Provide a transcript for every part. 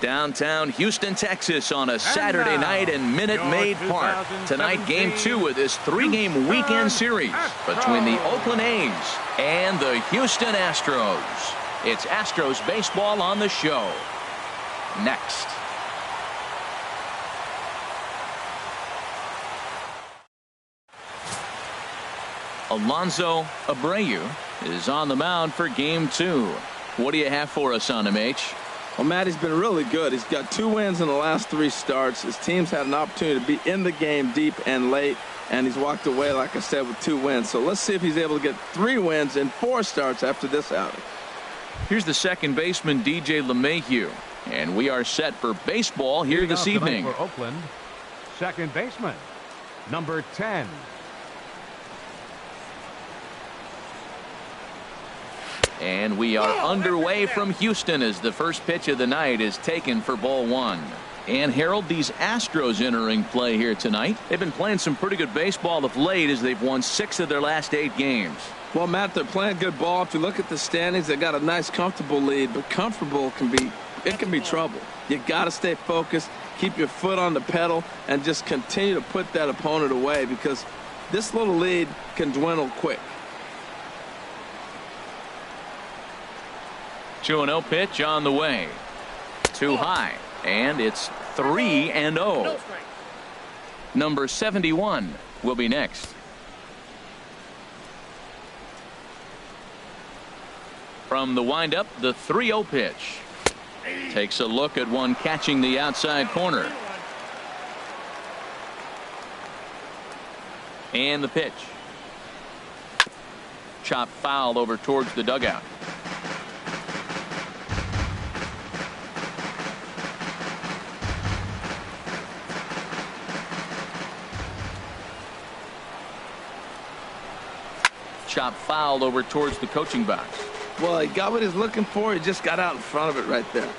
Downtown Houston, Texas on a Saturday night in Minute Maid Park. Tonight, Game 2 of this 3-game weekend series between the Oakland A's and the Houston Astros. It's Astros baseball on the show. Next. Alonso Abreu is on the mound for Game 2. What do you have for us on him, H? Well, Matt, he's been really good. He's got 2 wins in the last 3 starts. His team's had an opportunity to be in the game deep and late, and he's walked away, like I said, with 2 wins. So let's see if he's able to get 3 wins in 4 starts after this outing. Here's the second baseman, DJ LeMahieu, and we are set for baseball here this evening. For Oakland, second baseman, number 10. And we are underway from Houston as the first pitch of the night is taken for ball 1. And Harold, these Astros entering play here tonight. They've been playing some pretty good baseball of late as they've won 6 of their last 8 games. Well, Matt, they're playing good ball. If you look at the standings, they got a nice comfortable lead, but comfortable can be trouble. You got to stay focused, keep your foot on the pedal, and just continue to put that opponent away, because this little lead can dwindle quick. 2-0 pitch on the way. Too high, and it's 3-0. Number 71 will be next. From the windup, the 3-0 pitch. Takes a look at one catching the outside corner. And the pitch. Chop foul over towards the dugout. Chop fouled over towards the coaching box. Well, he got what he's looking for. He just got out in front of it right there.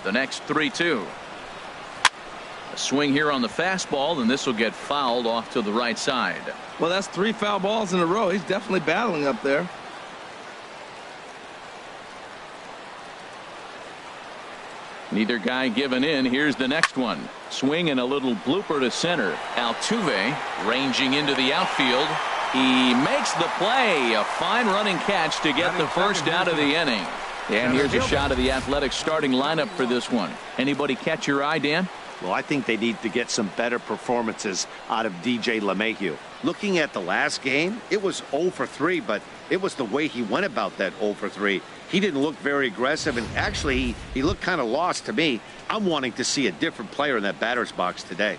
The next 3-2. A swing here on the fastball, and this will get fouled off to the right side. Well, that's 3 foul balls in a row. He's definitely battling up there. Neither guy giving in. Here's the next one. Swing and a little blooper to center. Altuve ranging into the outfield. He makes the play. A fine running catch to get the first out of the inning. And here's a shot of the Athletics starting lineup for this one. Anybody catch your eye, Dan? Well, I think they need to get some better performances out of DJ LeMahieu. Looking at the last game, it was 0 for 3, but it was the way he went about that 0 for 3. He didn't look very aggressive, and actually he looked kind of lost to me. I'm wanting to see a different player in that batter's box today.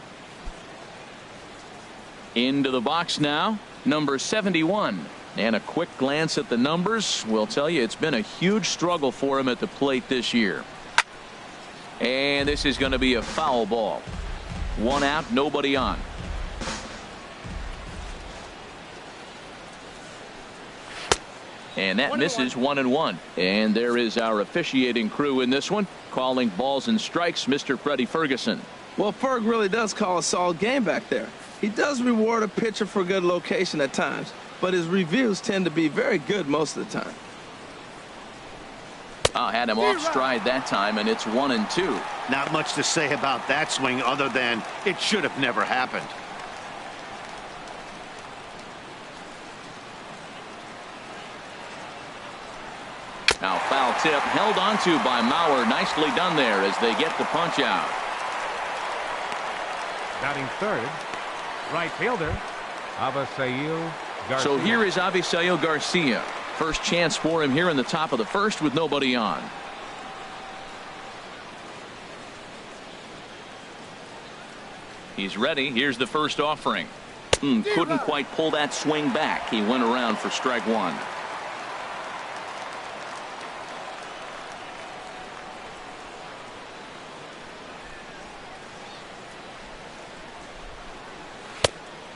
Into the box now, number 71. And a quick glance at the numbers will tell you it's been a huge struggle for him at the plate this year. And this is going to be a foul ball. 1 out, nobody on. And that misses 1-1. And there is our officiating crew in this one, calling balls and strikes, Mr. Freddie Ferguson. Well, Ferg really does call a solid game back there. He does reward a pitcher for good location at times, but his reviews tend to be very good most of the time. Had him off stride that time, and it's 1-2. Not much to say about that swing other than it should have never happened. Now foul tip held onto by Mauer. Nicely done there as they get the punch out. Batting third, right fielder, Avisail Garcia. So here is Avisail Garcia. First chance for him here in the top of the first with nobody on. He's ready. Here's the first offering. Couldn't quite pull that swing back. He went around for strike 1.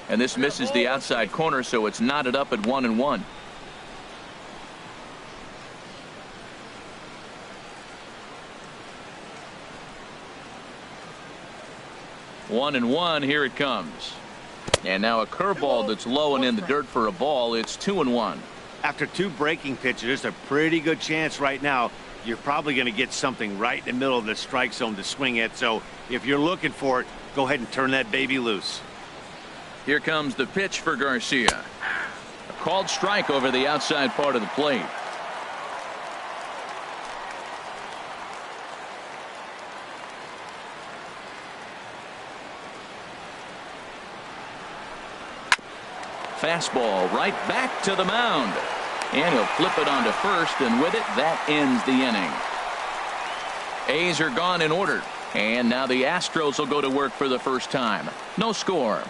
And this misses the outside corner, so it's knotted up at 1-1. 1-1. Here it comes. And now a curveball that's low and in the dirt for a ball. It's 2-1. After 2 breaking pitches, there's a pretty good chance right now you're probably going to get something right in the middle of the strike zone to swing at. So if you're looking for it, go ahead and turn that baby loose. Here comes the pitch for Garcia. A called strike over the outside part of the plate. Fastball right back to the mound. And he'll flip it onto first, and with it, that ends the inning. A's are gone in order. And now the Astros will go to work for the first time. No score.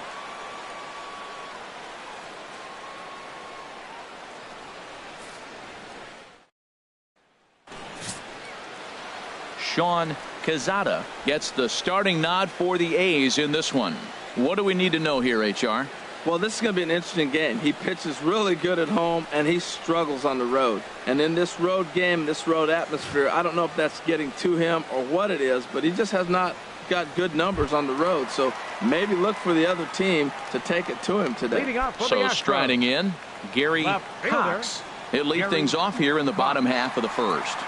Sean Quezada gets the starting nod for the A's in this one. What do we need to know here, HR? Well, this is going to be an interesting game. He pitches really good at home, and he struggles on the road. And in this road game, this road atmosphere, I don't know if that's getting to him or what it is, but he just has not got good numbers on the road. So maybe look for the other team to take it to him today. So striding in, Gary Cox. He'll lead things off here in the bottom half of the first.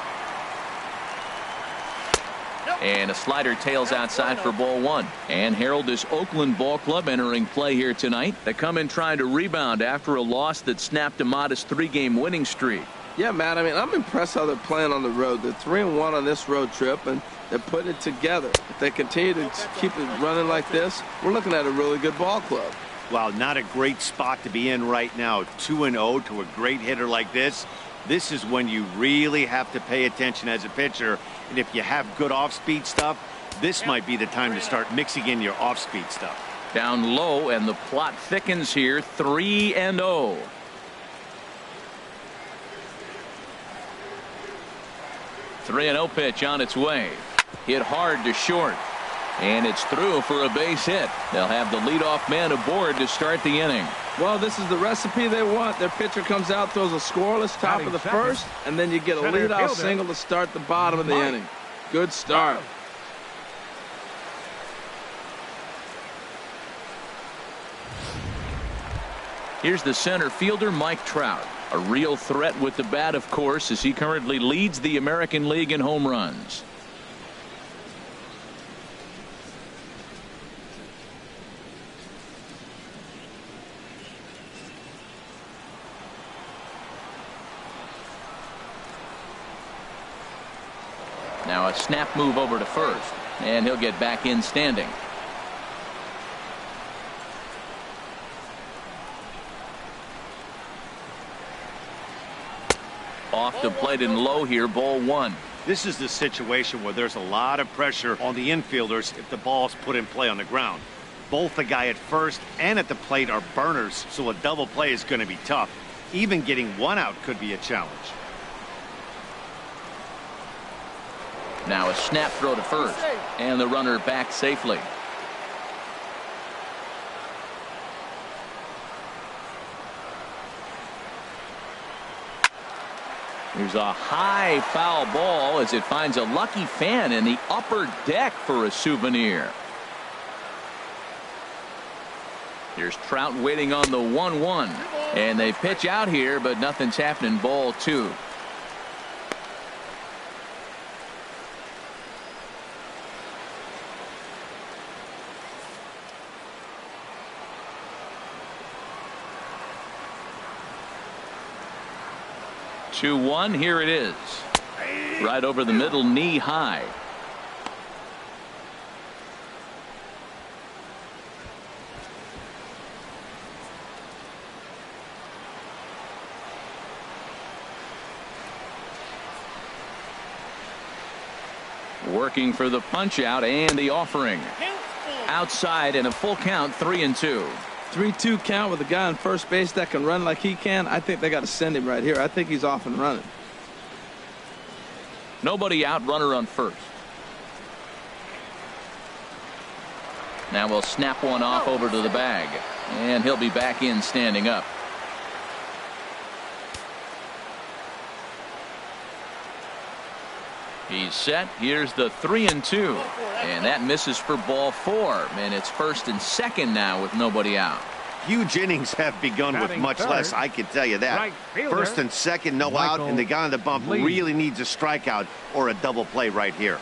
And a slider tails outside for ball 1. And Harold, this Oakland ball club entering play here tonight. They come in trying to rebound after a loss that snapped a modest 3-game winning streak. Yeah, Matt, I mean, I'm impressed how they're playing on the road. They're 3-1 on this road trip, and they're putting it together. If they continue to keep it running like this, we're looking at a really good ball club. Wow, not a great spot to be in right now. 2-0 to a great hitter like this. This is when you really have to pay attention as a pitcher. And if you have good off-speed stuff, this might be the time to start mixing in your off-speed stuff. Down low, and the plot thickens here. 3-0. Three-0 pitch on its way. Hit hard to short. And it's through for a base hit. They'll have the leadoff man aboard to start the inning. Well, this is the recipe they want. Their pitcher comes out, throws a scoreless top of the first, and then you get a leadoff single to start the bottom of the inning. Good start. Here's the center fielder, Mike Trout. A real threat with the bat, of course, as he currently leads the American League in home runs. Now a snap move over to first, and he'll get back in standing. Off the plate and low here, ball 1. This is the situation where there's a lot of pressure on the infielders if the ball's put in play on the ground. Both the guy at first and at the plate are burners, so a double play is going to be tough. Even getting one out could be a challenge. Now a snap throw to first, and the runner back safely. Here's a high foul ball as it finds a lucky fan in the upper deck for a souvenir. Here's Trout waiting on the 1-1, and they pitch out here, but nothing's happening. Ball 2. Two-1, here it is. Right over the middle, knee high. Working for the punch out and the offering. Outside and a full count, 3-2. 3-2 count with a guy on first base that can run like he can. I think they got to send him right here. I think he's off and running. Nobody out, runner on first. Now we'll snap one off over to the bag, and he'll be back in standing up. He's set. Here's the 3-2, and that misses for ball 4, and it's first and second now with nobody out. Huge innings have begun with much less, I can tell you that. First and second, no out, and the guy on the bump really needs a strikeout or a double play right here.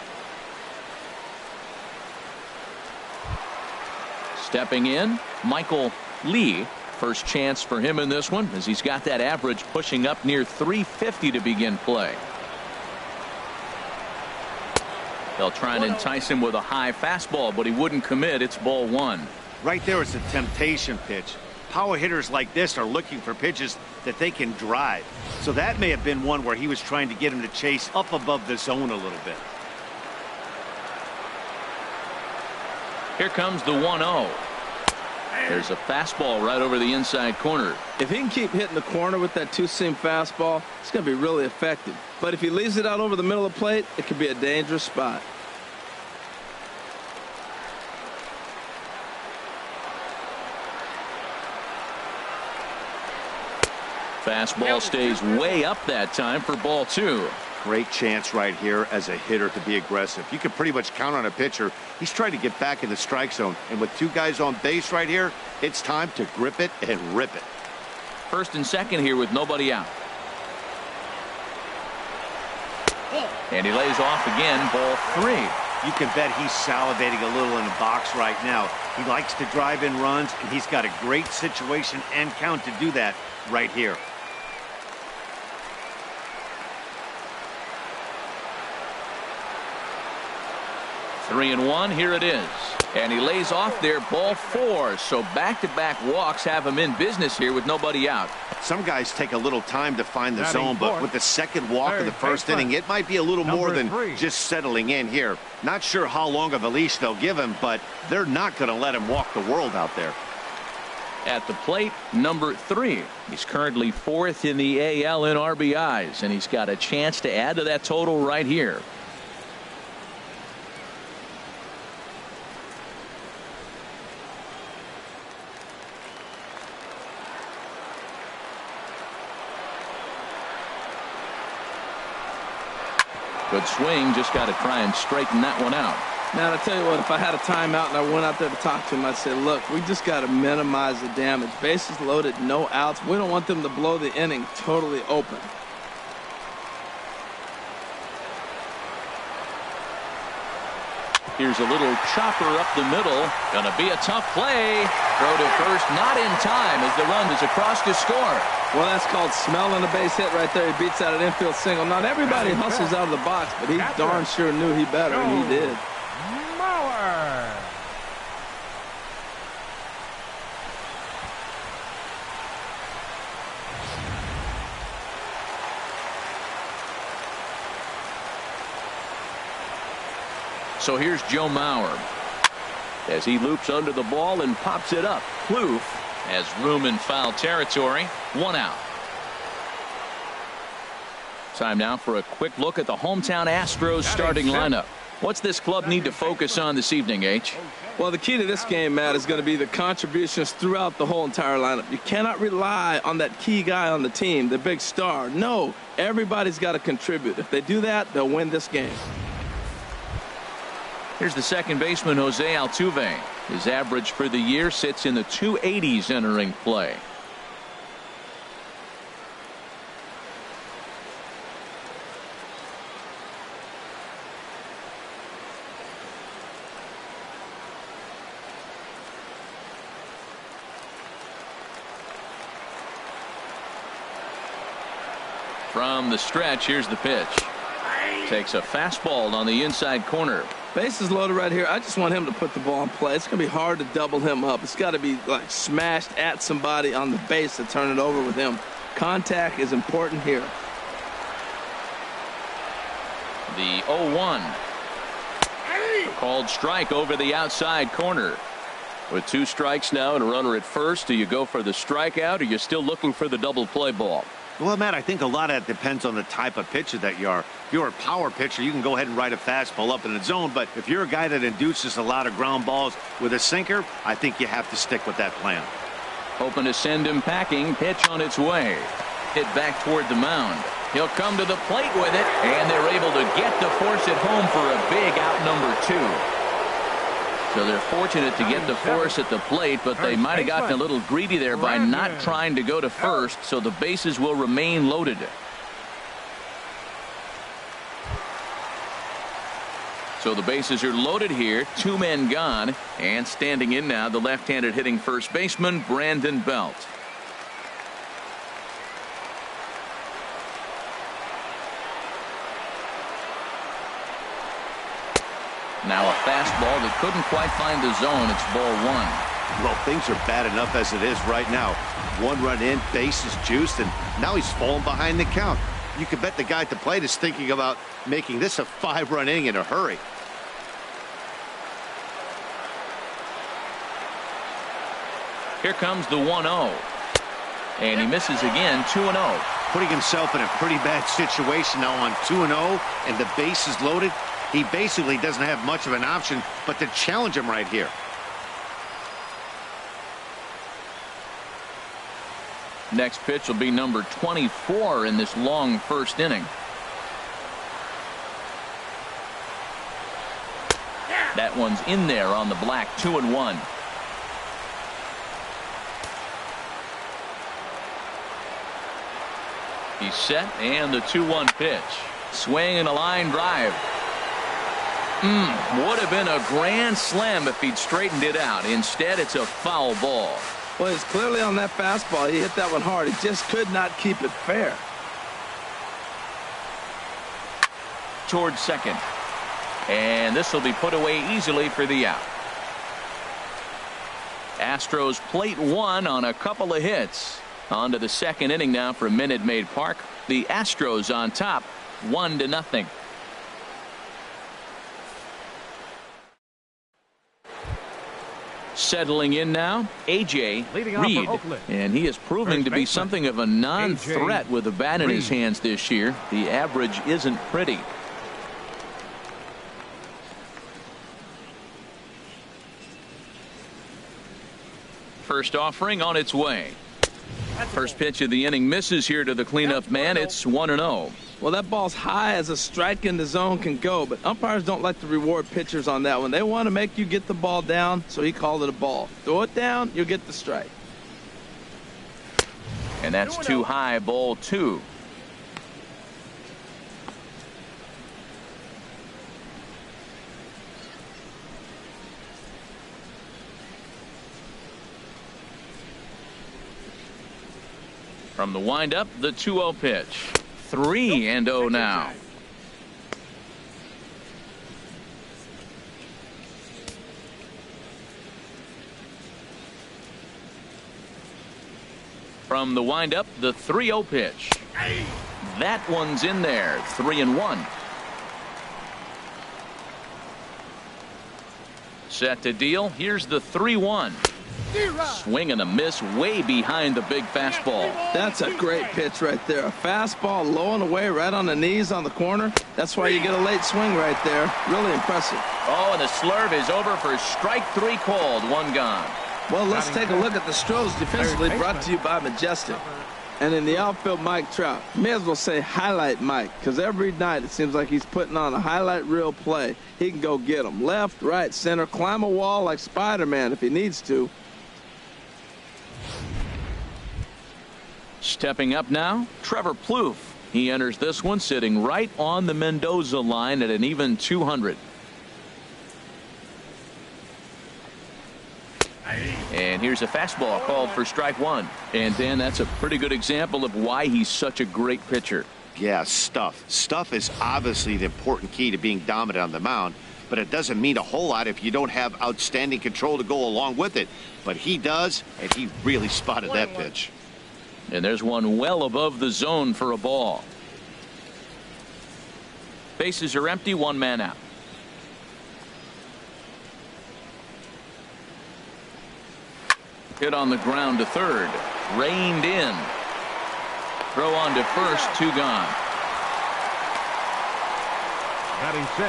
Stepping in, Michael Lee. First chance for him in this one, as he's got that average pushing up near 350 to begin play. They'll try and entice him with a high fastball, but he wouldn't commit. It's ball one. Right there is a temptation pitch. Power hitters like this are looking for pitches that they can drive. So that may have been one where he was trying to get him to chase up above the zone a little bit. Here comes the 1-0. There's a fastball right over the inside corner. If he can keep hitting the corner with that two-seam fastball, it's going to be really effective. But if he leaves it out over the middle of the plate, it could be a dangerous spot. Fastball stays way up that time for ball two. Great chance right here as a hitter to be aggressive. You can pretty much count on a pitcher. He's trying to get back in the strike zone. And with two guys on base right here, it's time to grip it and rip it. First and second here with nobody out. And he lays off again, ball three. You can bet he's salivating a little in the box right now. He likes to drive in runs, and he's got a great situation and count to do that right here. Three and one, here it is. And he lays off there, ball four. So back-to-back walks have him in business here with nobody out. Some guys take a little time to find the zone, but with the second walk of the first inning, it might be a little more than just settling in here. Not sure how long of a leash they'll give him, but they're not going to let him walk the world out there. At the plate, number 3. He's currently 4th in the AL in RBIs, and he's got a chance to add to that total right here. Good swing, just got to try and straighten that one out. Man, I tell you what, if I had a timeout and I went out there to talk to him, I'd say, look, we just got to minimize the damage. Bases loaded, no outs. We don't want them to blow the inning totally open. Here's a little chopper up the middle. Gonna be a tough play. Throw to first, not in time as the run is across to score. Well, that's called smelling a base hit right there. He beats out an infield single. Not everybody hustles out of the box, but he darn sure knew he better, and he did. So here's Joe Mauer as he loops under the ball and pops it up. Kloof has room in foul territory. 1 out. Time now for a quick look at the hometown Astros starting lineup. What's this club need to focus on this evening, H? Well, the key to this game, Matt, is going to be the contributions throughout the whole entire lineup. You cannot rely on that key guy on the team, the big star. No, everybody's got to contribute. If they do that, they'll win this game. Here's the second baseman, Jose Altuve. His average for the year sits in the 280s entering play. From the stretch, here's the pitch. Takes a fastball on the inside corner. Bases loaded right here. I just want him to put the ball in play. It's going to be hard to double him up. It's got to be like smashed at somebody on the base to turn it over with him. Contact is important here. The 0-1. Called strike over the outside corner. With 2 strikes now and a runner at first, do you go for the strikeout or are you still looking for the double play ball? Well, Matt, I think a lot of that depends on the type of pitcher that you are. If you're a power pitcher, you can go ahead and ride a fastball up in the zone. But if you're a guy that induces a lot of ground balls with a sinker, I think you have to stick with that plan. Hoping to send him packing. Pitch on its way. Hit back toward the mound. He'll come to the plate with it, and they're able to get the force at home for a big out number 2. So they're fortunate to get the force at the plate, but they might have gotten a little greedy there by not trying to go to first, so the bases will remain loaded. So the bases are loaded here, 2 men gone, and standing in now the left-handed hitting first baseman Brandon Belt. Now a fastball that couldn't quite find the zone. It's ball 1. Well, things are bad enough as it is right now. 1 run in, bases juiced, and now he's falling behind the count. You can bet the guy at the plate is thinking about making this a 5-run inning in a hurry. Here comes the 1-0. And he misses again, 2-0. Putting himself in a pretty bad situation now on 2-0, and the base is loaded. He basically doesn't have much of an option but to challenge him right here. Next pitch will be number 24 in this long first inning. That one's in there on the black. 2-1. He's set, and the 2-1 pitch. Swing and a line drive. Would have been a grand slam if he'd straightened it out. Instead, it's a foul ball. Well, he's clearly on that fastball. He hit that one hard. He just could not keep it fair. Towards second. And this will be put away easily for the out. Astros plate 1 on a couple of hits. On to the second inning now from Minute Maid Park. The Astros on top, 1-0. Settling in now, A.J. Reed, and he is proving to be something of a non-threat with a bat in his hands this year. The average isn't pretty. First offering on its way. First pitch of the inning misses here to the cleanup man. It's 1-0. Well, that ball's high as a strike in the zone can go, but umpires don't like to reward pitchers on that one. They want to make you get the ball down, so he called it a ball. Throw it down, you'll get the strike. And that's too high, ball 2. From the windup, the 2-0 pitch. 3-0 now. From the windup, the 3-0 pitch. That one's in there. 3-1. Set to deal. Here's the 3-1. Swing and a miss way behind the big fastball. That's a great pitch right there. A fastball low and away right on the knees on the corner. That's why you get a late swing right there. Really impressive. Oh, and the slurve is over for strike 3 called. 1 gone. Well, let's take a look at the Astros defensively, brought to you by Majestic. And in the outfield, Mike Trout. May as well say highlight Mike, because every night it seems like he's putting on a highlight reel play. He can go get them left, right, center, climb a wall like Spider-Man if he needs to. Stepping up now, Trevor Plouffe. He enters this one sitting right on the Mendoza line at an even 200. And here's a fastball called for strike 1. And Dan, that's a pretty good example of why he's such a great pitcher. Yeah, stuff. Stuff is obviously the important key to being dominant on the mound, but it doesn't mean a whole lot if you don't have outstanding control to go along with it. But he does, and he really spotted that pitch. And there's one well above the zone for a ball. Bases are empty, 1 man out. Hit on the ground to third. Reined in. Throw on to first, 2 gone. Batting 6,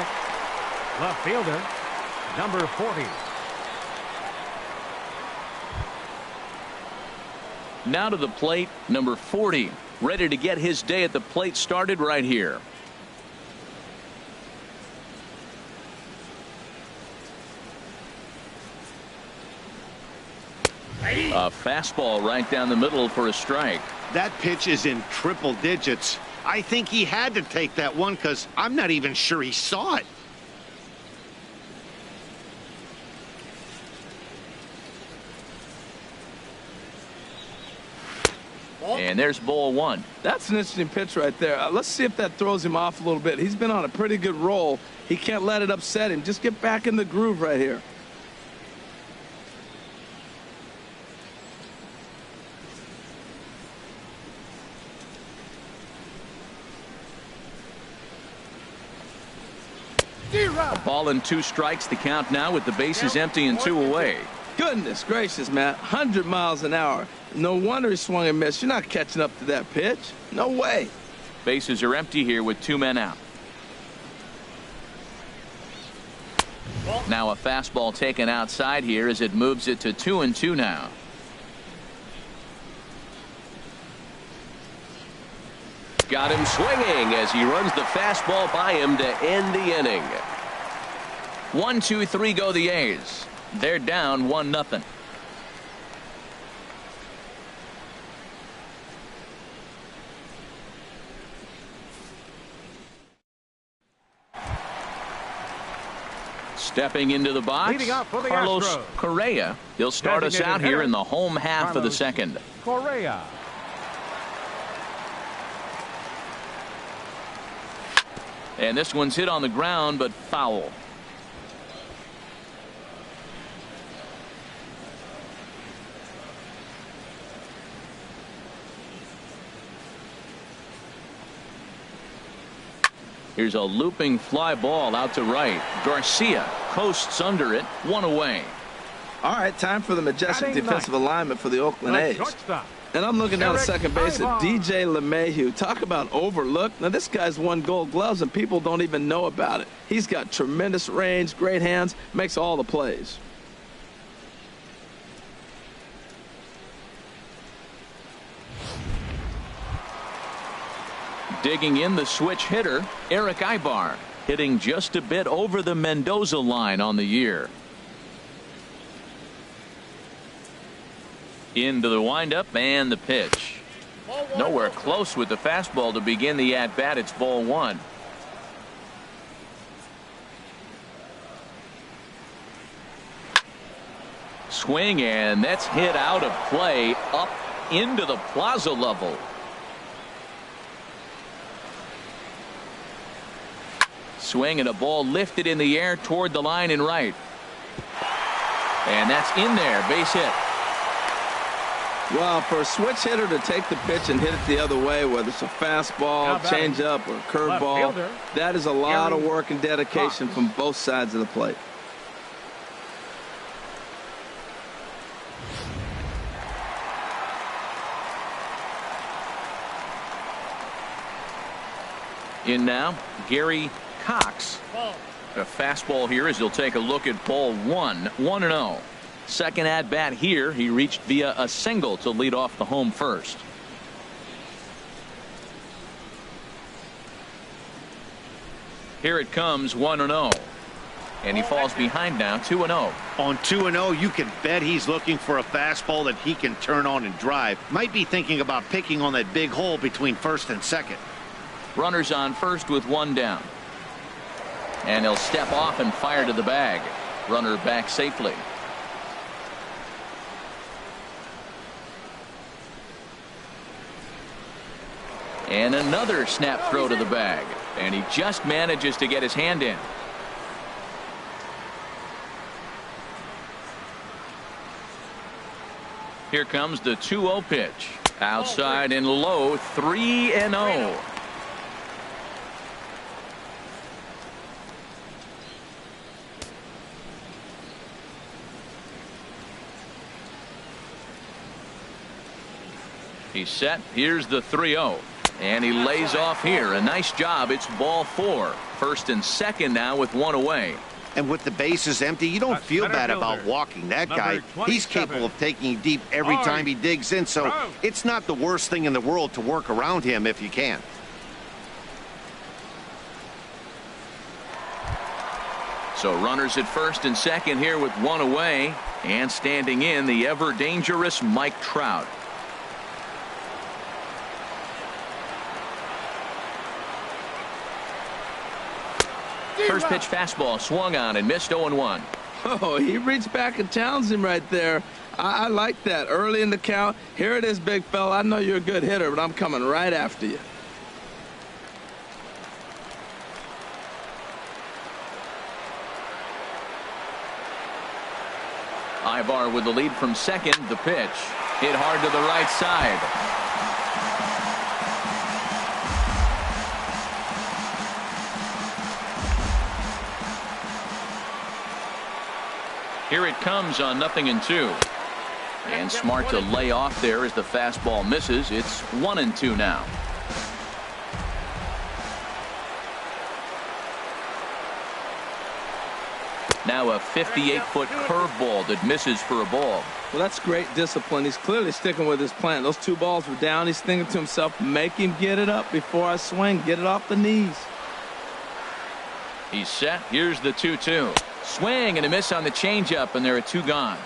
left fielder, number 40. Now to the plate, number 40. Ready to get his day at the plate started right here. A fastball right down the middle for a strike. That pitch is in triple digits. I think he had to take that one because I'm not even sure he saw it. And there's ball one. That's an interesting pitch right there. Let's see if that throws him off a little bit. He's been on a pretty good roll. He can't let it upset him. Just get back in the groove right here. A ball and 2 strikes to count now with the bases empty and 2 away. Goodness gracious, Matt. 100 miles an hour. No wonder he swung and missed. You're not catching up to that pitch. No way. Bases are empty here with 2 men out. Now a fastball taken outside here as it moves it to 2-2 now. Got him swinging as he runs the fastball by him to end the inning. 1-2-3 go the A's. They're down 1-0. Stepping into the box, Leading off for the Carlos Astros. Correa. He'll start us out here in the home half of the second. Correa. And this one's hit on the ground, but foul. Here's a looping fly ball out to right. Garcia coasts under it, 1 away. All right, time for the majestic Batting defensive alignment for the Oakland The A's. shortstop. And I'm looking down at Eric second base at Ivar. DJ LeMahieu. Talk about overlooked. Now, this guy's won Gold Gloves, and people don't even know about it. He's got tremendous range, great hands, makes all the plays. Digging in the switch hitter, Eric Ivar, hitting just a bit over the Mendoza line on the year. Into the windup and the pitch. Nowhere close with the fastball to begin the at-bat. It's ball 1. Swing, and that's hit out of play up into the plaza level. Swing and a ball lifted in the air toward the line and right. And that's in there, base hit. Well, for a switch hitter to take the pitch and hit it the other way, whether it's a fastball, changeup, or curveball, that is a lot of work and dedication from both sides of the plate. In now, Gary Cox. A fastball here as he'll take a look at ball 1. 1-0. Second at bat here. He reached via a single to lead off the home first. Here it comes, 1-0. And he falls behind now, 2-0. On 2-0, you can bet he's looking for a fastball that he can turn on and drive. Might be thinking about picking on that big hole between first and second. Runners on first with 1 down. And he'll step off and fire to the bag. Runner back safely. And another snap throw to the bag. And he just manages to get his hand in. Here comes the 2-0 pitch. Outside and low, 3-0. He's set. Here's the 3-0. And he lays off here. A nice job. It's ball 4. First and second now with 1 away. And with the bases empty, you don't feel bad about walking that guy. He's capable of taking deep every time he digs in, so it's not the worst thing in the world to work around him if you can. So runners at first and second here with one away, and standing in the ever dangerous Mike Trout. First pitch fastball swung on and missed. 0-1. Oh, he reached back and challenged him right there. I like that early in the count. Here it is, big fella. I know you're a good hitter, but I'm coming right after you. Ibar with the lead from second. The pitch hit hard to the right side. Here it comes on 0-2. And smart to lay off there as the fastball misses. It's 1-2 now. Now a 58-foot curveball that misses for a ball. Well, that's great discipline. He's clearly sticking with his plan. Those two balls were down. He's thinking to himself, make him get it up before I swing. Get it off the knees. He's set. Here's the 2-2. Swing and a miss on the changeup, and there are two gone.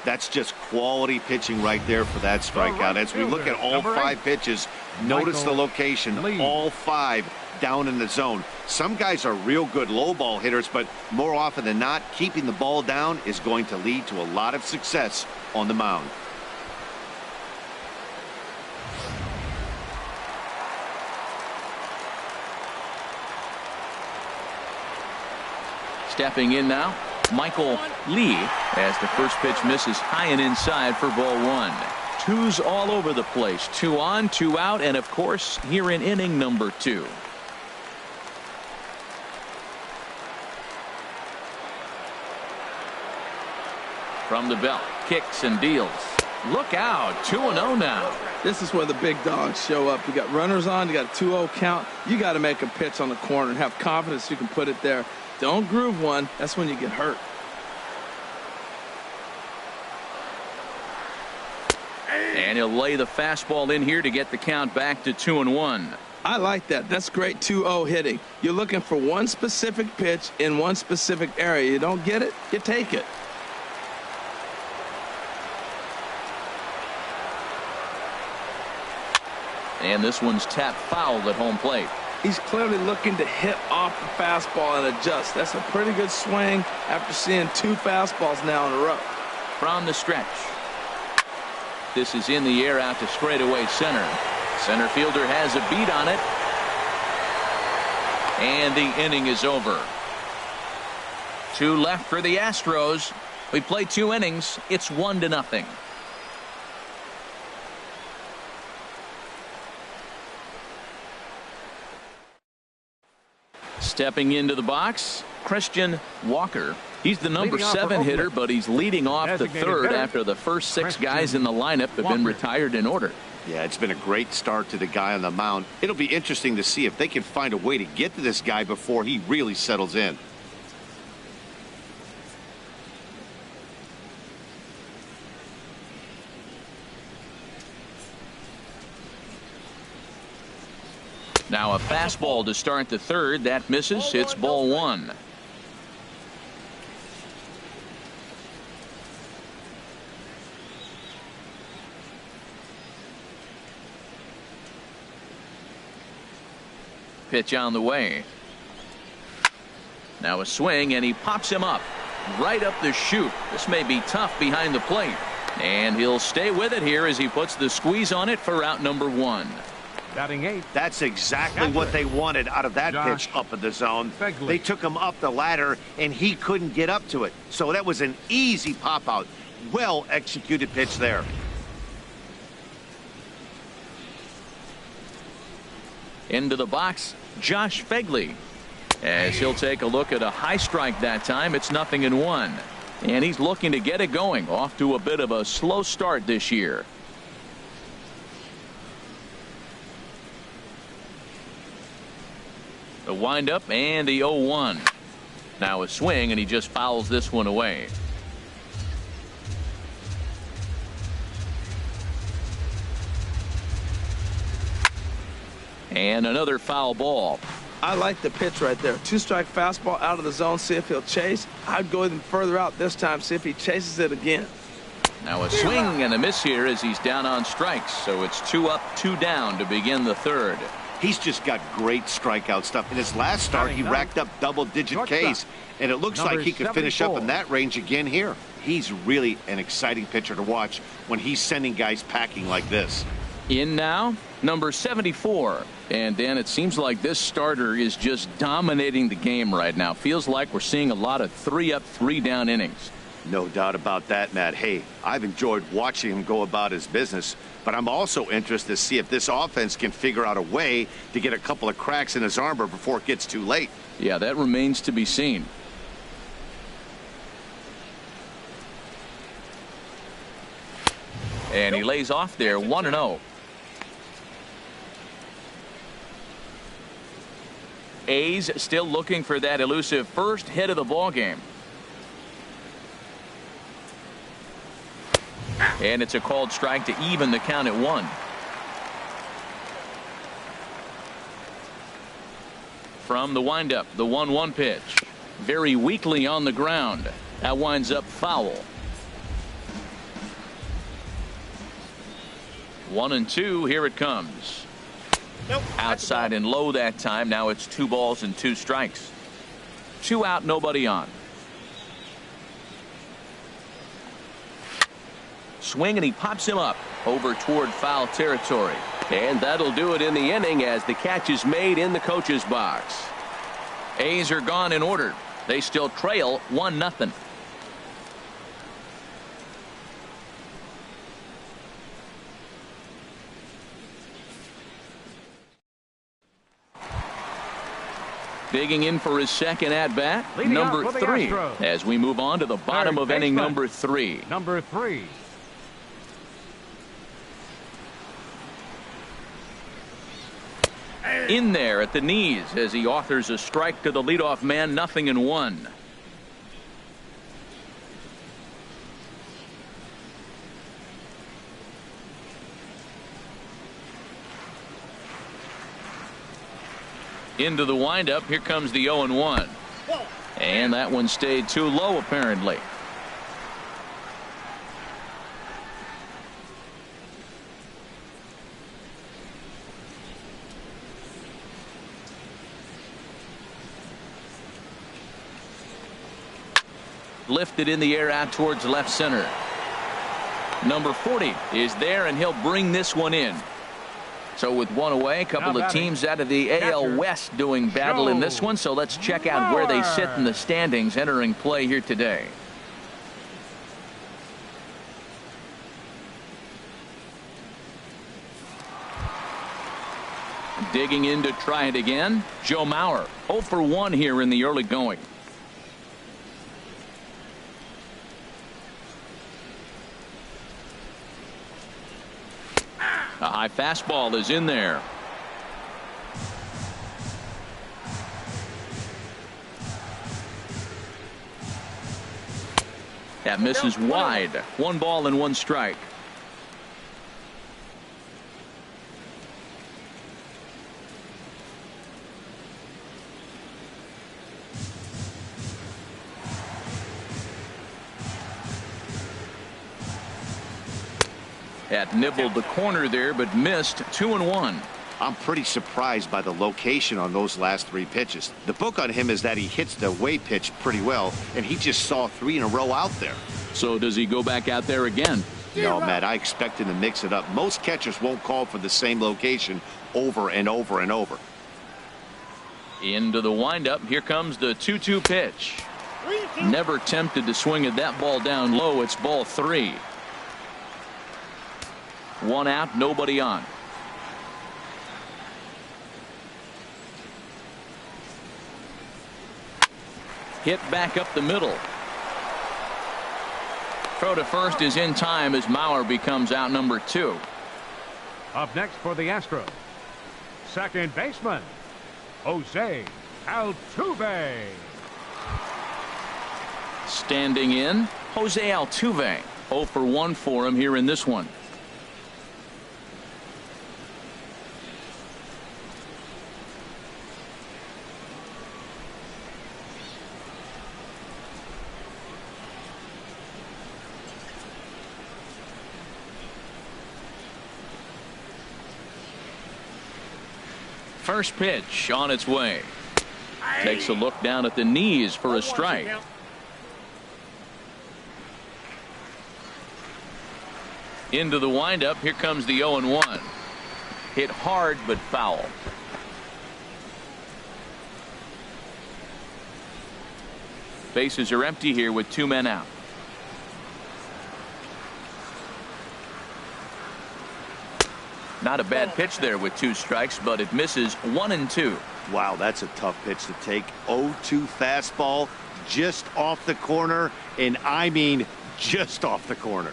That's just quality pitching right there for that strikeout. As we look at all 5 pitches, notice the location. All 5 down in the zone. Some guys are real good low ball hitters, but more often than not, keeping the ball down is going to lead to a lot of success on the mound. Stepping in now, Michael Lee, as the first pitch misses high and inside for ball 1. Twos all over the place. 2 on, 2 out, and of course here in inning number 2. From the belt, kicks and deals. Look out, 2-0 now. This is where the big dogs show up. You got runners on, you got a 2-0 count. You got to make a pitch on the corner and have confidence you can put it there. Don't groove one. That's when you get hurt. And he'll lay the fastball in here to get the count back to 2-1. I like that. That's great 2-0 hitting. You're looking for one specific pitch in one specific area. You don't get it, you take it. And this one's tapped foul at home plate. He's clearly looking to hit off the fastball and adjust. That's a pretty good swing after seeing 2 fastballs now in a row. From the stretch. This is in the air out to straightaway center. Center fielder has a beat on it. And the inning is over. 2 left for the Astros. We played 2 innings. It's 1-0. Stepping into the box, Christian Walker. He's the number 7 hitter, but he's leading off the third after the first 6 guys in the lineup have been retired in order. Yeah, it's been a great start to the guy on the mound. It'll be interesting to see if they can find a way to get to this guy before he really settles in. Now a fastball to start the third. That misses. It's ball 1. Pitch on the way. Now a swing, and he pops him up right up the chute. This may be tough behind the plate, and he'll stay with it here as he puts the squeeze on it for out number 1. Batting 8. That's exactly what they wanted out of that pitch up in the zone. They took him up the ladder, and he couldn't get up to it. So that was an easy pop out. Well executed pitch there. Into the box, Josh Fegley, as he'll take a look at a high strike that time. It's 0-1, and he's looking to get it going. Off to a bit of a slow start this year. The windup and the 0-1. Now a swing, and he just fouls this one away. And another foul ball. I like the pitch right there. 2-strike fastball out of the zone. See if he'll chase. I'd go even further out this time. See if he chases it again. Now a swing and a miss here as he's down on strikes. So it's 2 up, 2 down to begin the third. He's just got great strikeout stuff. In his last start, he racked up double-digit Ks, and it looks like he could finish up in that range again here. He's really an exciting pitcher to watch when he's sending guys packing like this. In now, number 74. And Dan, it seems like this starter is just dominating the game right now. Feels like we're seeing a lot of 3 up, 3 down innings. No doubt about that, Matt. Hey, I've enjoyed watching him go about his business, but I'm also interested to see if this offense can figure out a way to get a couple of cracks in his armor before it gets too late. Yeah, that remains to be seen. And he lays off there, 1-0. A's still looking for that elusive first hit of the ball game. And it's a called strike to even the count at 1. From the windup, the 1-1 pitch. Very weakly on the ground. That winds up foul. 1-2. Here it comes. Nope, outside and low that time. Now it's 2 balls and 2 strikes. 2 out, nobody on. Swing and he pops him up over toward foul territory. And that'll do it in the inning as the catch is made in the coach's box. A's are gone in order. They still trail 1-0. Digging in for his second at bat, number 3, as we move on to the bottom of inning number 3. Number 3. In there at the knees as he authors a strike to the leadoff man. 0-1. Into the windup. Here comes the 0-1. And that one stayed too low apparently. Lifted in the air out towards left center. Number 40 is there, and he'll bring this one in. So with 1 away, a couple of teams out of the AL West doing battle in this one. So let's check out where they sit in the standings entering play here today. Digging in to try it again, Joe Mauer. 0 for 1 here in the early going. A high fastball is in there. That misses wide. 1 ball and 1 strike. That nibbled the corner there, but missed. 2-1. I'm pretty surprised by the location on those last 3 pitches. The book on him is that he hits the away pitch pretty well, and he just saw 3 in a row out there. So does he go back out there again? No, Matt, I expect him to mix it up. Most catchers won't call for the same location over and over and over. Into the windup. Here comes the 2-2 pitch. Never tempted to swing at that ball down low. It's ball 3. 1 out, nobody on. Hit back up the middle. Throw to first is in time as Mauer becomes out number 2. Up next for the Astros, second baseman, Jose Altuve. Standing in, Jose Altuve. 0 for 1 for him here in this one. First pitch on its way. Takes a look down at the knees for a strike. Into the windup. Here comes the 0-1. Hit hard but foul. Bases are empty here with 2 men out. Not a bad pitch there with 2 strikes, but it misses 1-2. Wow, that's a tough pitch to take. 0-2 fastball just off the corner, and I mean just off the corner.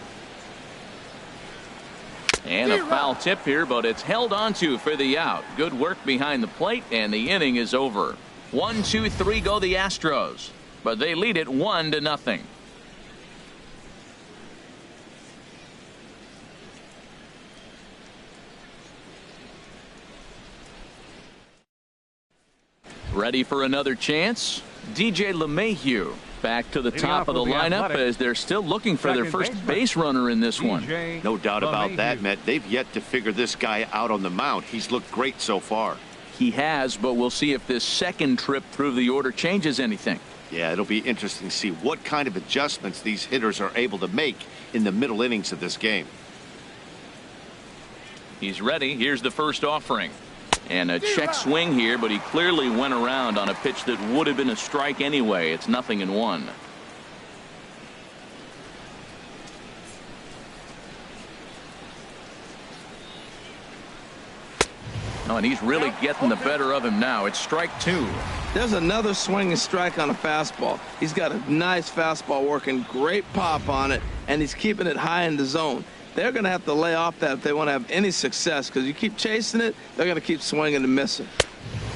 And a foul tip here, but it's held onto for the out. Good work behind the plate, and the inning is over. 1, 2, 3 go the Astros, but they lead it 1-0. Ready for another chance? DJ LeMahieu back to the top of the lineup as they're still looking for their first base runner in this one. No doubt about that, Matt. They've yet to figure this guy out on the mound. He's looked great so far. He has, but we'll see if this second trip through the order changes anything. Yeah, it'll be interesting to see what kind of adjustments these hitters are able to make in the middle innings of this game. He's ready. Here's the first offering. And a check swing here, but he clearly went around on a pitch that would have been a strike anyway. It's 0-1. Oh, and he's really getting the better of him now. It's strike 2. There's another swinging strike on a fastball. He's got a nice fastball working, great pop on it, and he's keeping it high in the zone. They're going to have to lay off that if they want to have any success, because you keep chasing it, they're going to keep swinging and missing.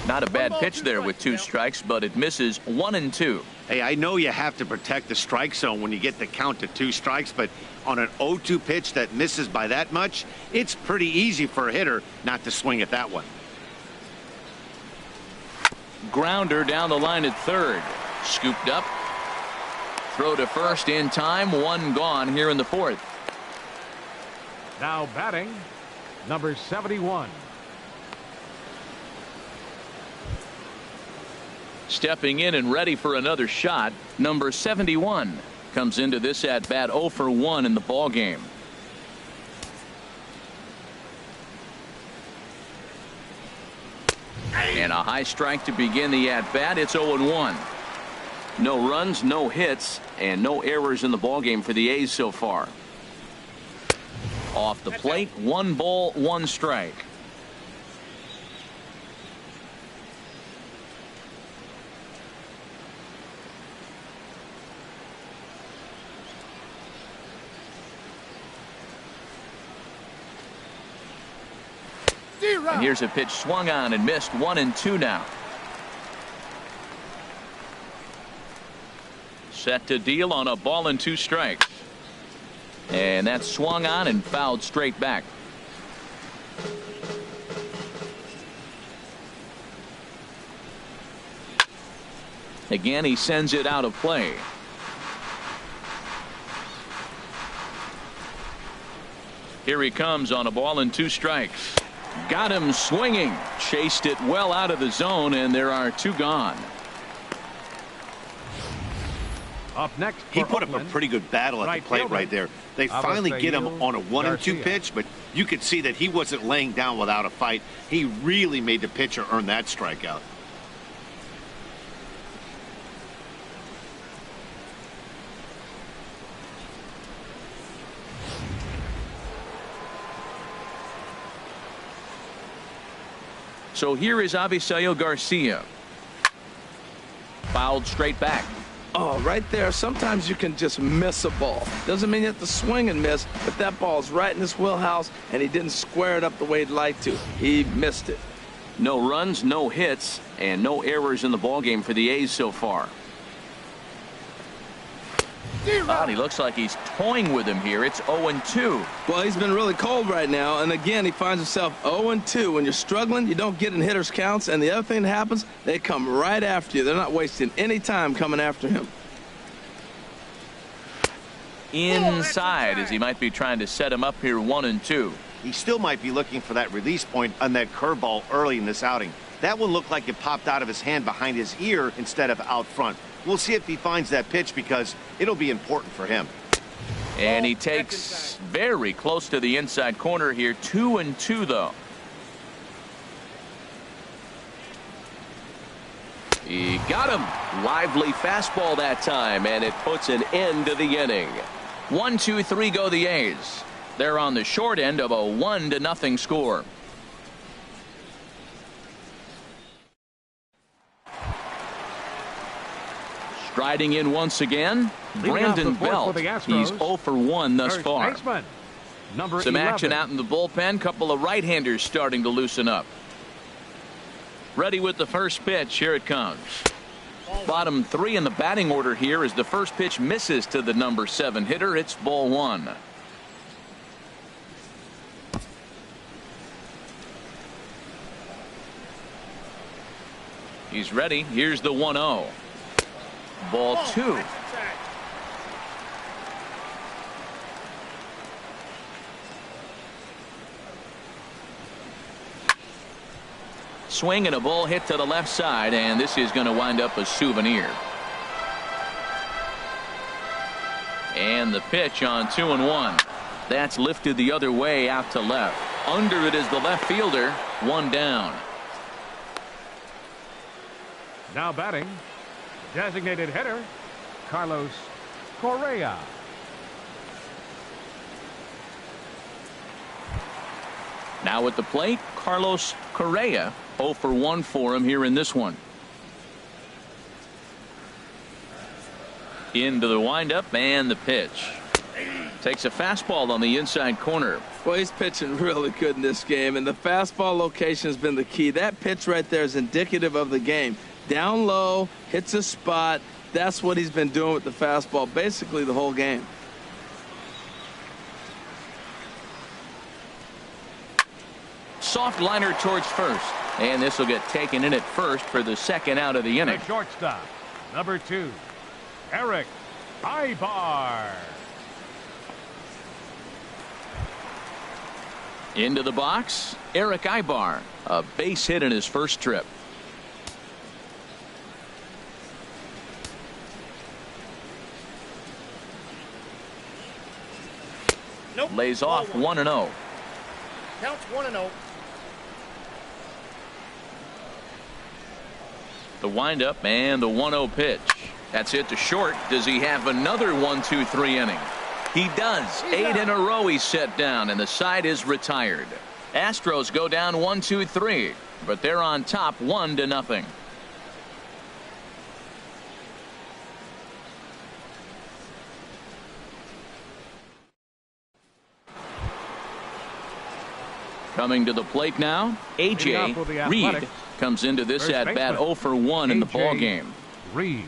Not a bad pitch there with 2 strikes, but it misses 1-2. Hey, I know you have to protect the strike zone when you get the count to 2 strikes, but on an 0-2 pitch that misses by that much, it's pretty easy for a hitter not to swing at that one. Grounder down the line at third. Scooped up. Throw to first in time. 1 gone here in the 4th. Now batting, number 71. Stepping in and ready for another shot, number 71 comes into this at bat 0 for 1 in the ball game. And a high strike to begin the at bat. It's 0-1. No runs, no hits, and no errors in the ball game for the A's so far. Off the plate, 1 ball, 1 strike. And here's a pitch swung on and missed. 1-2 now. Set to deal on a ball and 2 strikes. And that swung on and fouled straight back. Again, he sends it out of play. Here he comes on a ball and 2 strikes. Got him swinging. Chased it well out of the zone, and there are 2 gone. Up next, he put up a pretty good battle at the plate right there. They finally get him on a 1-2 pitch, but you could see that he wasn't laying down without a fight. He really made the pitcher earn that strikeout. So here is Avisail Garcia. Fouled straight back. Oh, right there. Sometimes you can just miss a ball. Doesn't mean you have to swing and miss, but that ball's right in his wheelhouse, and he didn't square it up the way he'd like to. He missed it. No runs, no hits, and no errors in the ballgame for the A's so far. Oh, he looks like he's toying with him here. It's 0-2. Well, he's been really cold right now, and again, he finds himself 0-2. When you're struggling, you don't get in hitters' counts, and the other thing that happens, they come right after you. They're not wasting any time coming after him. Inside, as he might be trying to set him up here 1-2. He still might be looking for that release point on that curveball early in this outing. That one looked like it popped out of his hand behind his ear instead of out front. We'll see if he finds that pitch because it'll be important for him. And he takes very close to the inside corner here. 2-2 though. He got him. Lively fastball that time, and it puts an end to the inning. 1-2-3 go the A's. They're on the short end of a 1-0 score. Striding in once again, Brandon Belt. He's 0 for 1 thus far. Some action out in the bullpen. Couple of right-handers starting to loosen up. Ready with the first pitch. Here it comes. Bottom 3 in the batting order here as the first pitch misses to the number 7 hitter. It's ball 1. He's ready. Here's the 1-0. Ball 2. Swing and a ball hit to the left side, and this is going to wind up a souvenir. And the pitch on 2-1. That's lifted the other way out to left. Under it is the left fielder. 1 down. Now batting, designated hitter, Carlos Correa. Now at the plate, Carlos Correa. 0 for 1 for him here in this one. Into the windup and the pitch. Takes a fastball on the inside corner. Well, he's pitching really good in this game, and the fastball location has been the key. That pitch right there is indicative of the game. Down low, hits a spot. That's what he's been doing with the fastball basically the whole game. Soft liner towards first. And this will get taken in at first for the second out of the inning. The shortstop, number 2, Eric Ibar. Into the box, Eric Ibar. A base hit in his first trip. Nope. Lays off 1-0. Counts 1-0. The windup and the 1-0 pitch. That's hit to short. Does he have another 1-2-3 inning? He does. 8 in a row he's set down, and the side is retired. Astros go down 1-2-3, but they're on top 1-0. Coming to the plate now, A.J. Reed comes into this at bat 0 for 1 in the ball game. Reed.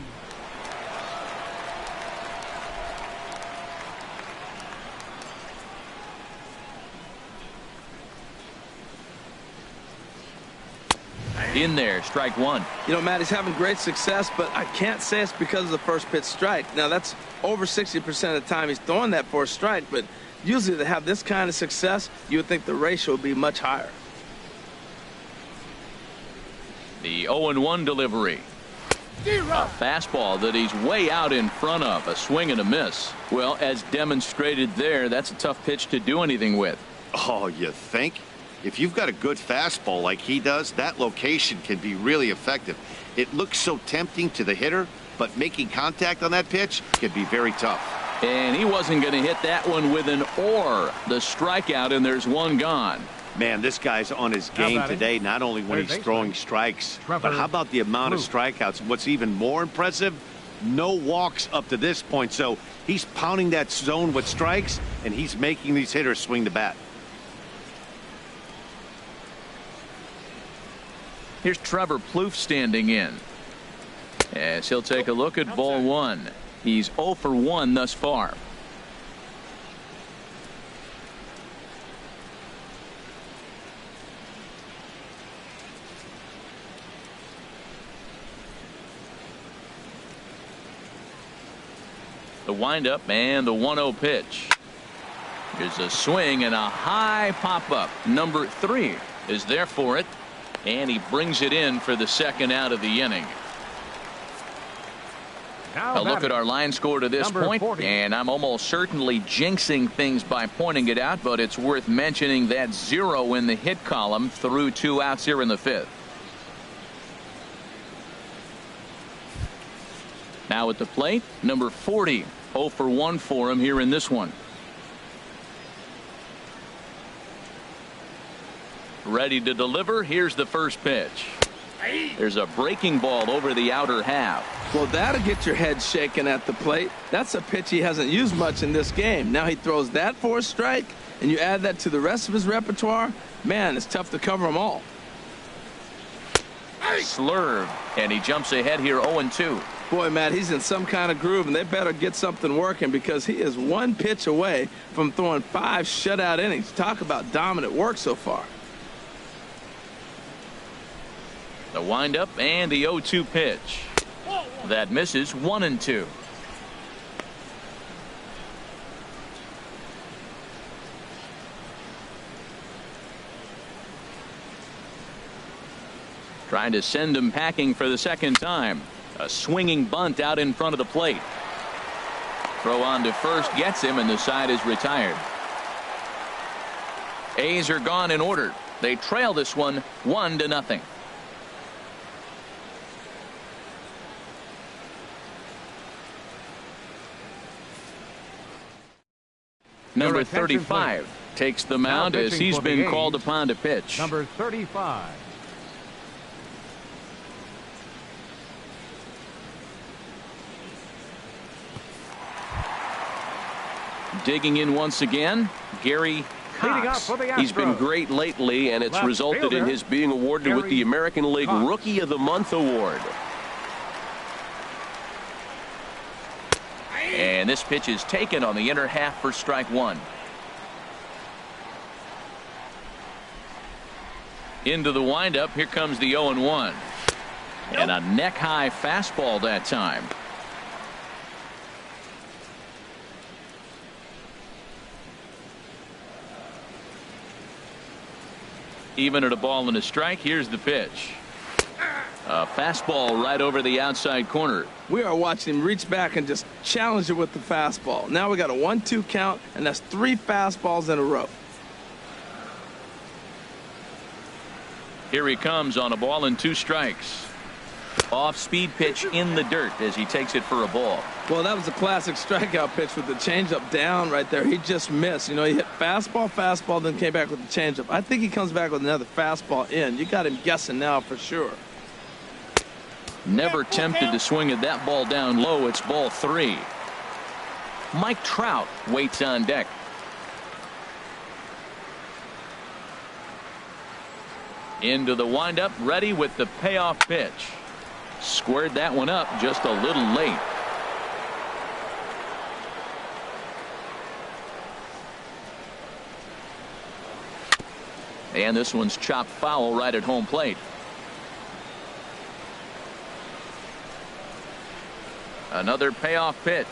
In there, strike 1. You know, Matt, he's having great success, but I can't say it's because of the first pitch strike. Now, that's over 60% of the time he's throwing that for a strike, but usually to have this kind of success, you would think the ratio would be much higher. The 0-1 delivery. A fastball that he's way out in front of. A swing and a miss. Well, as demonstrated there, that's a tough pitch to do anything with. Oh, you think? If you've got a good fastball like he does, that location can be really effective. It looks so tempting to the hitter, but making contact on that pitch can be very tough. And he wasn't going to hit that one with an or. The strikeout, and there's one gone. Man, this guy's on his game today, not only when he's throwing strikes, but how about the amount of strikeouts? What's even more impressive, no walks up to this point. So he's pounding that zone with strikes, and he's making these hitters swing the bat. Here's Trevor Plouffe standing in. As he'll take a look at ball 1. He's 0 for 1 thus far. The windup and the 1-0 pitch. There's a swing and a high pop-up. Number 3 is there for it. And he brings it in for the second out of the inning. Now A look at our line score to this point, 40. and I'm almost certainly jinxing things by pointing it out, but it's worth mentioning that 0 in the hit column through 2 outs here in the 5th. Now at the plate, number 40. 0 for 1 for him here in this one. Ready to deliver. Here's the first pitch. There's a breaking ball over the outer half. Well, that'll get your head shaken at the plate. That's a pitch he hasn't used much in this game. Now he throws that for a strike, and you add that to the rest of his repertoire. Man, it's tough to cover them all. Slurve, and he jumps ahead here 0-2. Boy, Matt, he's in some kind of groove, and they better get something working because he is 1 pitch away from throwing 5 shutout innings. Talk about dominant work so far. The windup and the 0-2 pitch. That misses 1-2. Trying to send him packing for the second time. A swinging bunt out in front of the plate. Throw on to first gets him, and the side is retired. A's are gone in order. They trail this one 1-0. Number 35 takes the mound as he's been called upon to pitch. Number 35. Digging in once again, Gary Leading up Cox. for the Astros. He's been great lately, and it's Left resulted in fielder, his being awarded with the Gary American League Cox. Rookie of the Month award. And this pitch is taken on the inner half for strike 1. Into the windup. Here comes the 0-1. And a neck high fastball that time. Even at a ball and a strike. Here's the pitch. A fastball right over the outside corner. We are watching him reach back and just challenge it with the fastball. Now we got a 1-2 count, and that's 3 fastballs in a row. Here he comes on a ball and 2 strikes. Off speed pitch in the dirt as he takes it for a ball. Well, that was a classic strikeout pitch with the changeup down right there. He just missed. You know, he hit fastball, then came back with the changeup. I think he comes back with another fastball in. You got him guessing now for sure. Never tempted to swing at that ball down low. It's ball 3. Mike Trout waits on deck. Into the windup, ready with the payoff pitch. Squared that one up just a little late. And this one's chopped foul right at home plate. Another payoff pitch.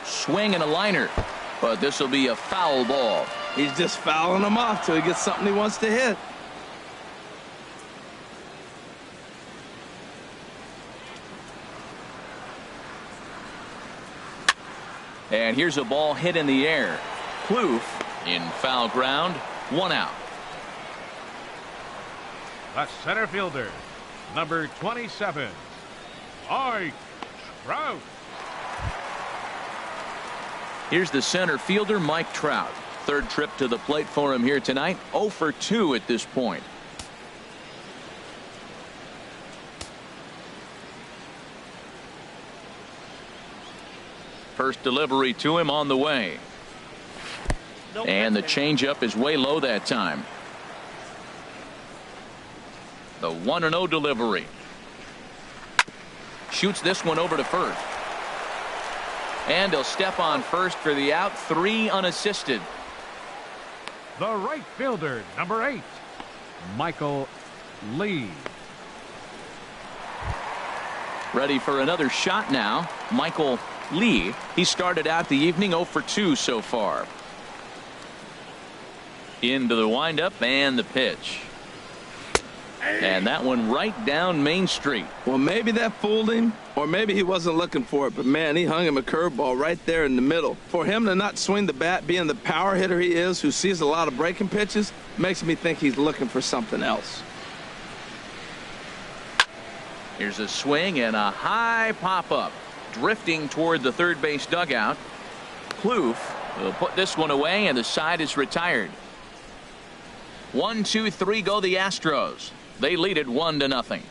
Swing and a liner, but this will be a foul ball. He's just fouling them off till he gets something he wants to hit. And here's a ball hit in the air. Kloof in foul ground. 1 out. The center fielder, number 27, Mike Trout. Here's the center fielder, Mike Trout. 3rd trip to the plate for him here tonight. 0 for 2 at this point. First delivery to him on the way. And the changeup is way low that time. The 1-0 delivery. Shoots this one over to first. And he'll step on first for the out. 3 unassisted. The right fielder, number 8, Michael Lee. Ready for another shot now. Michael Lee. He started out the evening 0 for 2 so far. Into the windup and the pitch. And that one right down Main Street. Well, maybe that fooled him, or maybe he wasn't looking for it. But, man, he hung him a curveball right there in the middle. For him to not swing the bat, being the power hitter he is, who sees a lot of breaking pitches, makes me think he's looking for something else. Here's a swing and a high pop-up. Drifting toward the third base dugout. Kloof will put this one away, and the side is retired. 1, 2, 3 go the Astros. They lead it 1-0.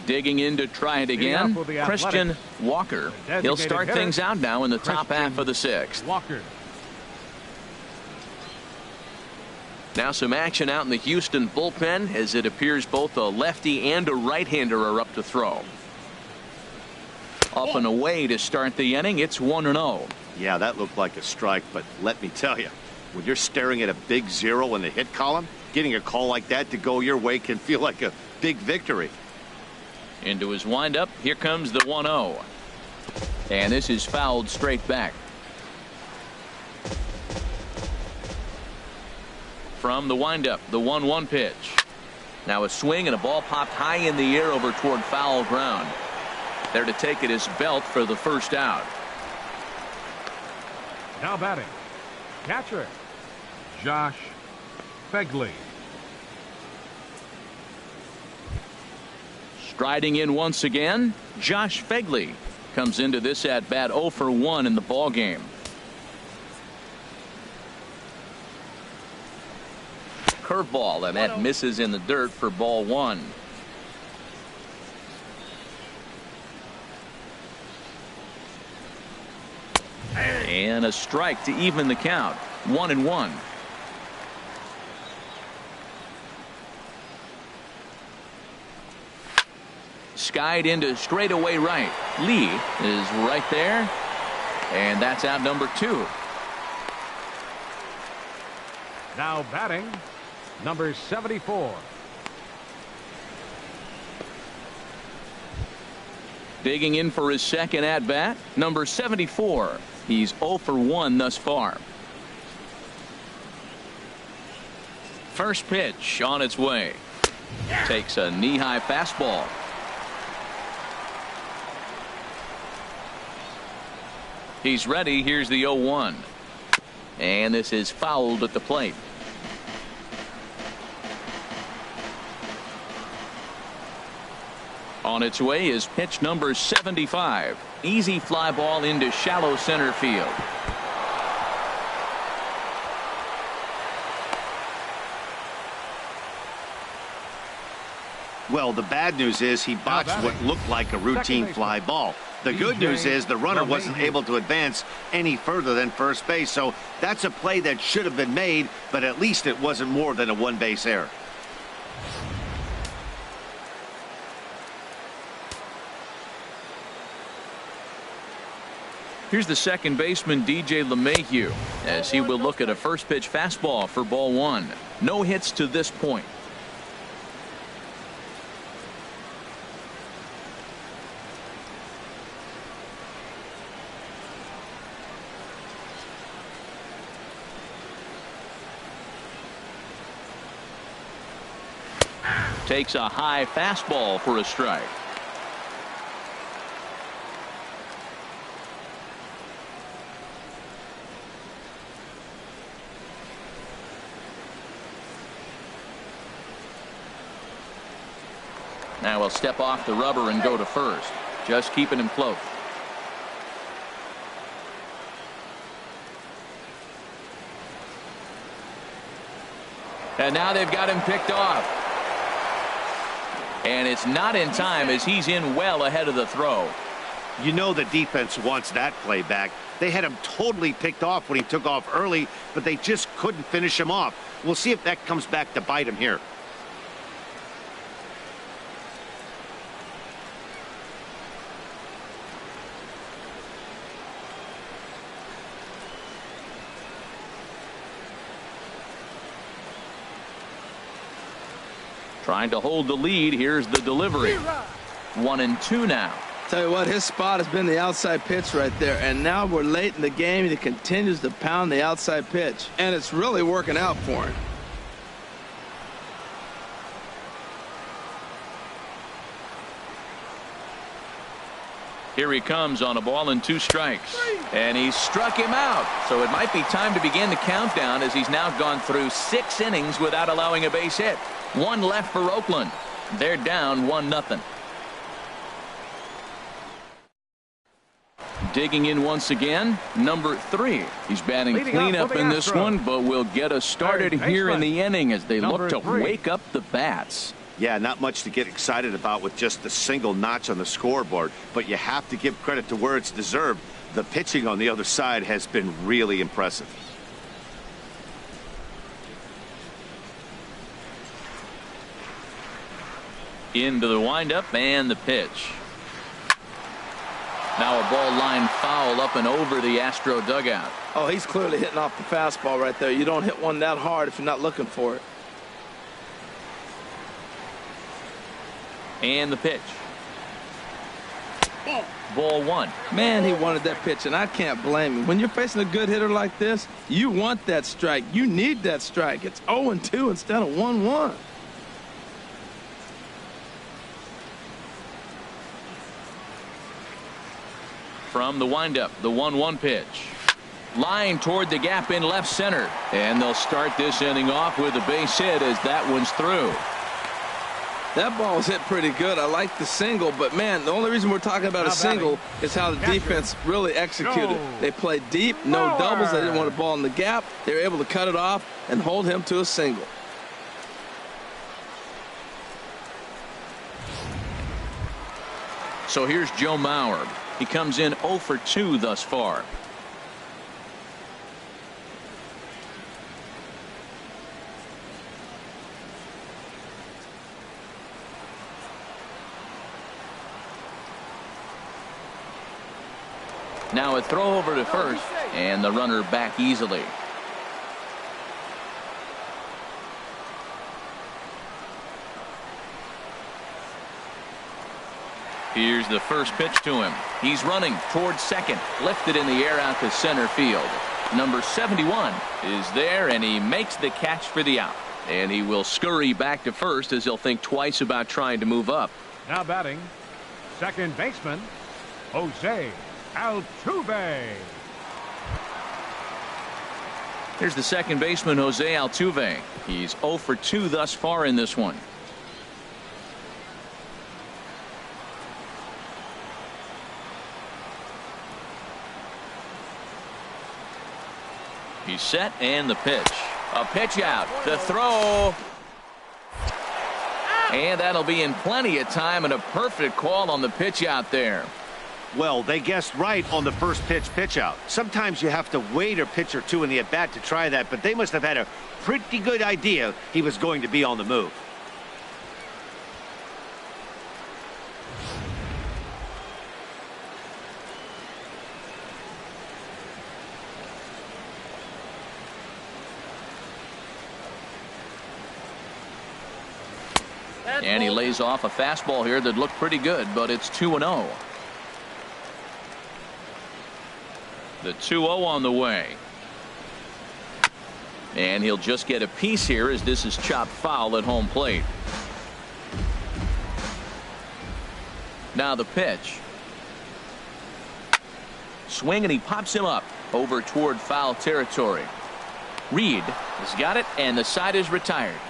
Digging in to try it again, Christian Walker. He'll start things out now in the top half of the sixth. Walker. Now some action out in the Houston bullpen, as it appears both a lefty and a right-hander are up to throw. Up and away to start the inning. It's 1-0. Yeah, that looked like a strike, but let me tell you, when you're staring at a big 0 in the hit column, getting a call like that to go your way can feel like a big victory. Into his windup. Here comes the 1-0. And this is fouled straight back. From the windup, the 1-1 pitch. Now a swing and a ball popped high in the air over toward foul ground. There to take it is Belt for the first out. Now batting, catcher, Josh Begley. Striding in once again, Josh Begley comes into this at bat 0 for 1 in the ball game. Curveball, and that misses in the dirt for ball 1. And a strike to even the count. 1-1. Skied into straightaway right. Lee is right there, and that's out number 2. Now batting, number 74. Digging in for his second at bat, number 74. He's 0 for 1 thus far. First pitch on its way. Takes a knee-high fastball. He's ready. Here's the 0-1. And this is fouled at the plate. On its way is pitch number 75. Easy fly ball into shallow center field. Well, the bad news is he botched what looked like a routine fly ball. The good news is the runner wasn't able to advance any further than first base, so that's a play that should have been made, but at least it wasn't more than a one-base error. Here's the second baseman, DJ LeMahieu, as he will look at a first pitch fastball for ball 1. No hits to this point. Takes a high fastball for a strike. Now he'll step off the rubber and go to first, just keeping him close. And now they've got him picked off. And it's not in time, as he's in well ahead of the throw. You know the defense wants that play back. They had him totally picked off when he took off early, but they just couldn't finish him off. We'll see if that comes back to bite him here. Trying to hold the lead. Here's the delivery. 1-2 now. Tell you what, his spot has been the outside pitch right there, and now we're late in the game and he continues to pound the outside pitch, and it's really working out for him. Here he comes on a ball and 2 strikes. And he struck him out. So it might be time to begin the countdown as he's now gone through 6 innings without allowing a base hit. 1 left for Oakland. They're down 1-0. Digging in once again, number 3. He's batting cleanup in this one, but will get us started here in the inning as they look to wake up the bats. Yeah, not much to get excited about with just a single notch on the scoreboard, but you have to give credit to where it's deserved. The pitching on the other side has been really impressive. Into the windup and the pitch. Now a ball line foul up and over the Astro dugout. Oh, he's clearly hitting off the fastball right there. You don't hit one that hard if you're not looking for it. And the pitch. Ball 1. Man, he wanted that pitch, and I can't blame him. When you're facing a good hitter like this, you want that strike. You need that strike. It's 0-2 instead of 1-1. From the windup, the 1-1 pitch. Line toward the gap in left center. And they'll start this inning off with a base hit as that one's through. That ball was hit pretty good. I like the single, but man, the only reason we're talking about a single is how the defense really executed. They played deep, no doubles. They didn't want a ball in the gap. They were able to cut it off and hold him to a single. So here's Joe Mauer. He comes in 0 for 2 thus far. Now a throw over to first, and the runner back easily. Here's the first pitch to him. He's running towards second, lifted in the air out to center field. Number 71 is there, and he makes the catch for the out. And he will scurry back to first as he'll think twice about trying to move up. Now batting, second baseman, Jose Altuve. Here's the second baseman, Jose Altuve. He's 0 for 2 thus far in this one. He's set, and the pitch. A pitch out. The throw. And that'll be in plenty of time, and a perfect call on the pitch out there. Well, they guessed right on the first pitch out. Sometimes you have to wait a pitch or two in the at-bat to try that, but they must have had a pretty good idea he was going to be on the move. And he lays off a fastball here that looked pretty good, but it's 2-0. The 2-0 on the way. And he'll just get a piece here as this is chopped foul at home plate. Now the pitch. Swing, and he pops him up over toward foul territory. Reed has got it, and the side is retired.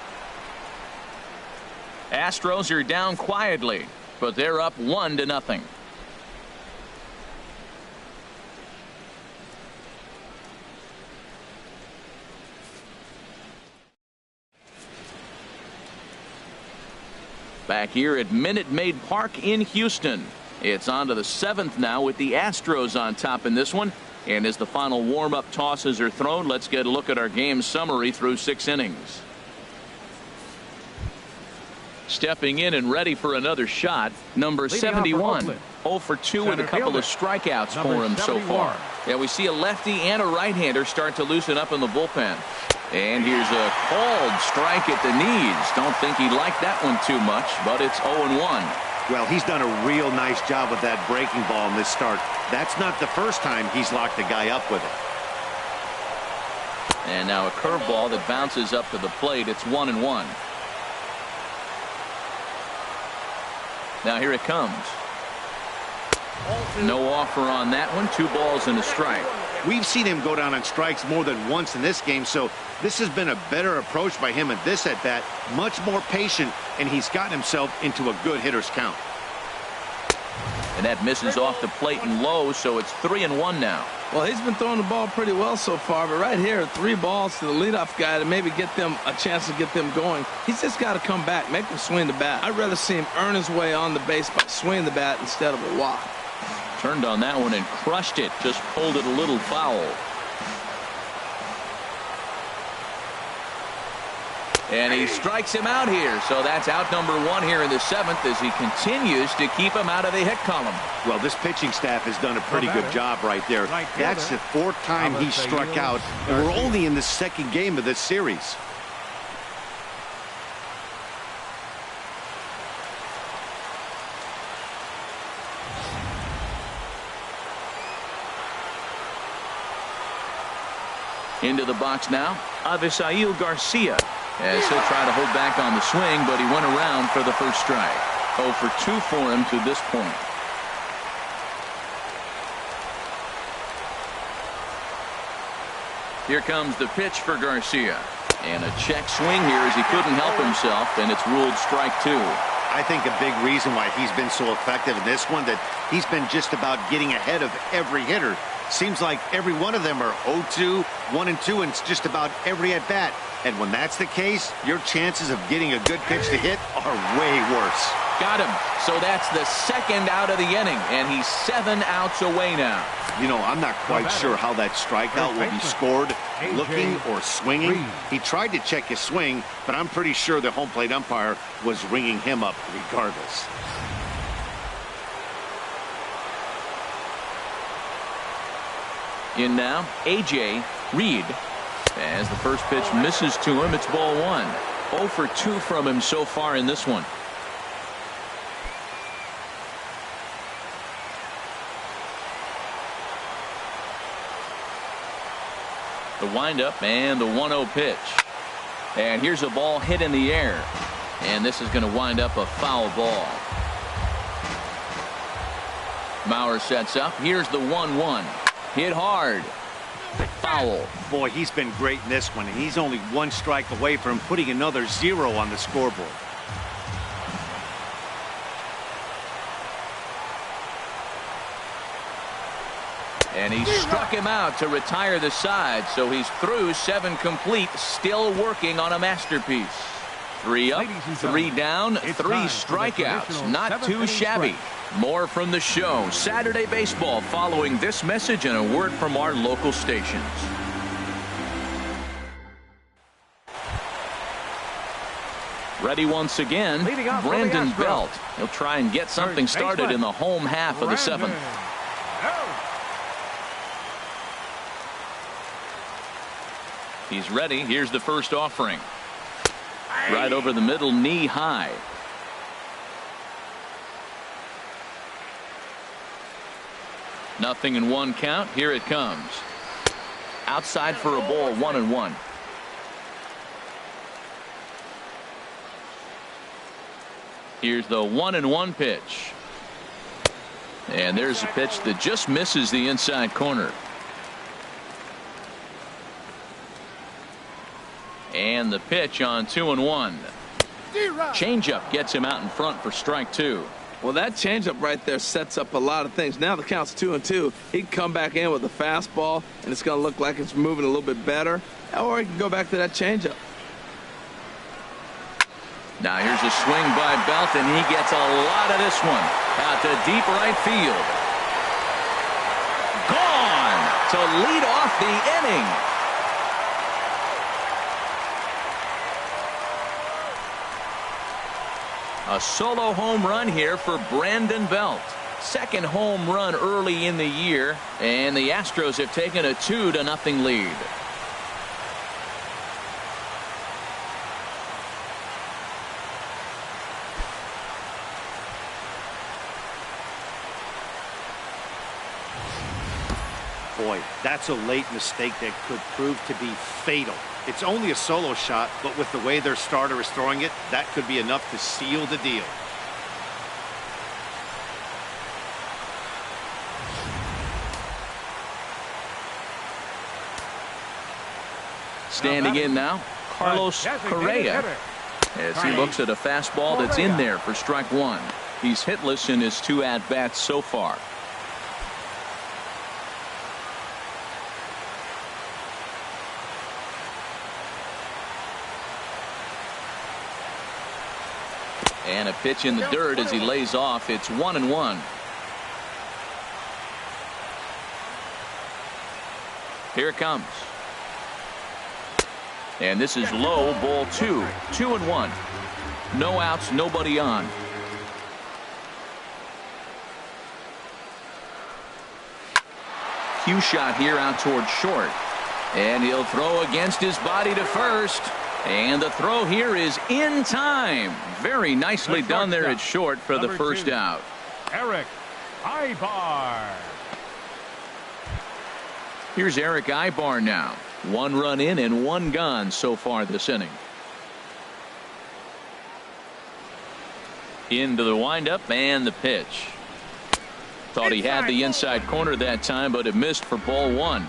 Astros are down quietly, but they're up 1-0. Back here at Minute Maid Park in Houston. It's on to the 7th now with the Astros on top in this one. And as the final warm-up tosses are thrown, let's get a look at our game summary through 6 innings. Stepping in and ready for another shot, number 71. 0 for 2 with a couple of strikeouts for him so far. Yeah, we see a lefty and a right-hander start to loosen up in the bullpen. And here's a called strike at the knees. Don't think he liked that one too much, but it's 0-1. Well, he's done a real nice job with that breaking ball in this start. That's not the first time he's locked a guy up with it. And now a curveball that bounces up to the plate. It's 1-1. Now here it comes. No offer on that one. 2 balls and a strike. We've seen him go down on strikes more than once in this game, so this has been a better approach by him at this at-bat. Much more patient, and he's gotten himself into a good hitter's count. And that misses off the plate and low, so it's 3-1 now. Well, he's been throwing the ball pretty well so far, but right here, 3 balls to the leadoff guy to maybe get them a chance to get them going. He's just got to come back, make him swing the bat. I'd rather see him earn his way on the base by swinging the bat instead of a walk. Turned on that one and crushed it. Just pulled it a little foul. And he strikes him out here. So that's out number 1 here in the 7th as he continues to keep him out of the hit column. Well, this pitching staff has done a pretty good job right there. That's the 4th time he struck out, and we're only in the 2nd game of this series. Into the box now, Avisail Garcia, as he'll try to hold back on the swing, but he went around for the first strike. 0 for 2 for him to this point. Here comes the pitch for Garcia. And a check swing here as he couldn't help himself, and it's ruled strike 2. I think a big reason why he's been so effective in this one, that he's been just about getting ahead of every hitter. Seems like every one of them are 0-2, 1-2, and it's just about every at-bat. And when that's the case, your chances of getting a good pitch to hit are way worse. Got him. So that's the 2nd out of the inning, and he's 7 outs away now. You know, I'm not quite sure how that strikeout will be scored, looking or swinging. He tried to check his swing, but I'm pretty sure the home plate umpire was ringing him up regardless. In now, A.J. Reed. As the first pitch misses to him, it's ball 1. 0 for 2 from him so far in this one. The windup and the 1-0 pitch. And here's a ball hit in the air. And this is going to wind up a foul ball. Mauer sets up. Here's the 1-1. Hit hard. Foul. Boy, he's been great in this one, and he's only 1 strike away from putting another 0 on the scoreboard. And he struck him out to retire the side, so he's through 7 complete, still working on a masterpiece. 3 up, 3 down, 3 strikeouts. Not too shabby. More from the show. Saturday Baseball following this message and a word from our local stations. Ready once again, Brandon Belt. He'll try and get something started in the home half of the 7th. He's ready. Here's the first offering. Right over the middle, knee high. Nothing in 1 count. Here it comes. Outside for a ball, 1-1. Here's the 1-1 pitch. And there's a pitch that just misses the inside corner. And the pitch on 2-1. Changeup gets him out in front for strike 2. Well, that changeup right there sets up a lot of things. Now the count's 2-2. He can come back in with a fastball, and it's going to look like it's moving a little bit better. Or he can go back to that changeup. Now here's a swing by Belt, and he gets a lot of this one out to deep right field. Gone to lead off the inning. A solo home run here for Brandon Belt. 2nd home run early in the year, and the Astros have taken a 2-0 lead. Boy, that's a late mistake that could prove to be fatal. It's only a solo shot, but with the way their starter is throwing it, that could be enough to seal the deal. Standing in now, Carlos Correa, as he looks at a fastball that's in there for strike one. He's hitless in his 2 at-bats so far. And a pitch in the dirt as he lays off. It's 1-1. Here it comes. And this is low, ball 2. 2-1. No outs, nobody on. Cue shot here out toward short. And he'll throw against his body to first. And the throw here is in time. Very nicely done there at short for the first out. Eric Ibar. Here's Eric Ibar now. 1 run in and 1 gone so far this inning. Into the windup and the pitch. Thought he had the inside corner that time, but it missed for ball 1.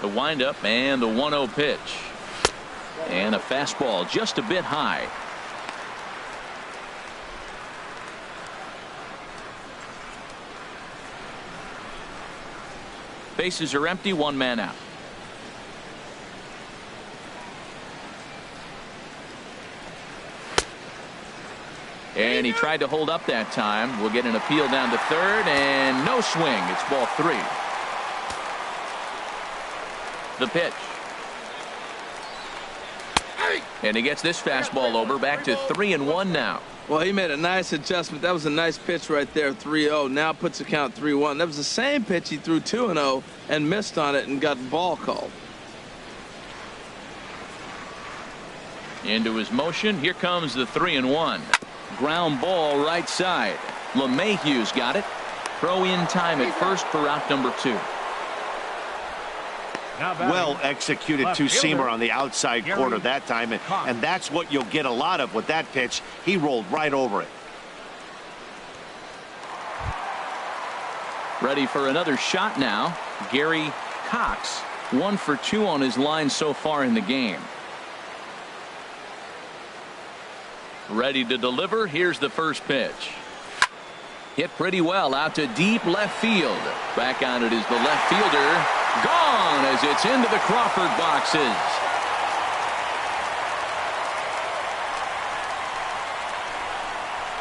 The windup and the 1-0 pitch. And a fastball just a bit high. Bases are empty, 1 man out. And he tried to hold up that time. We'll get an appeal down to third, and no swing. It's ball 3. The pitch. And he gets this fastball over, back to 3-1 now. Well, he made a nice adjustment. That was a nice pitch right there, 3-0. Now puts the count 3-1. That was the same pitch he threw 2-0 and missed on it and got ball called. Into his motion. Here comes the 3-1. Ground ball right side. LeMahieu's got it. Throw in time at first for out number 2. Well executed two-seamer on the outside corner that time, and that's what you'll get a lot of with that pitch. He rolled right over it. Ready for another shot now. Gary Cox, 1 for 2 on his line so far in the game. Ready to deliver. Here's the first pitch. Hit pretty well out to deep left field. Back on it is the left fielder. Gone as it's into the Crawford boxes.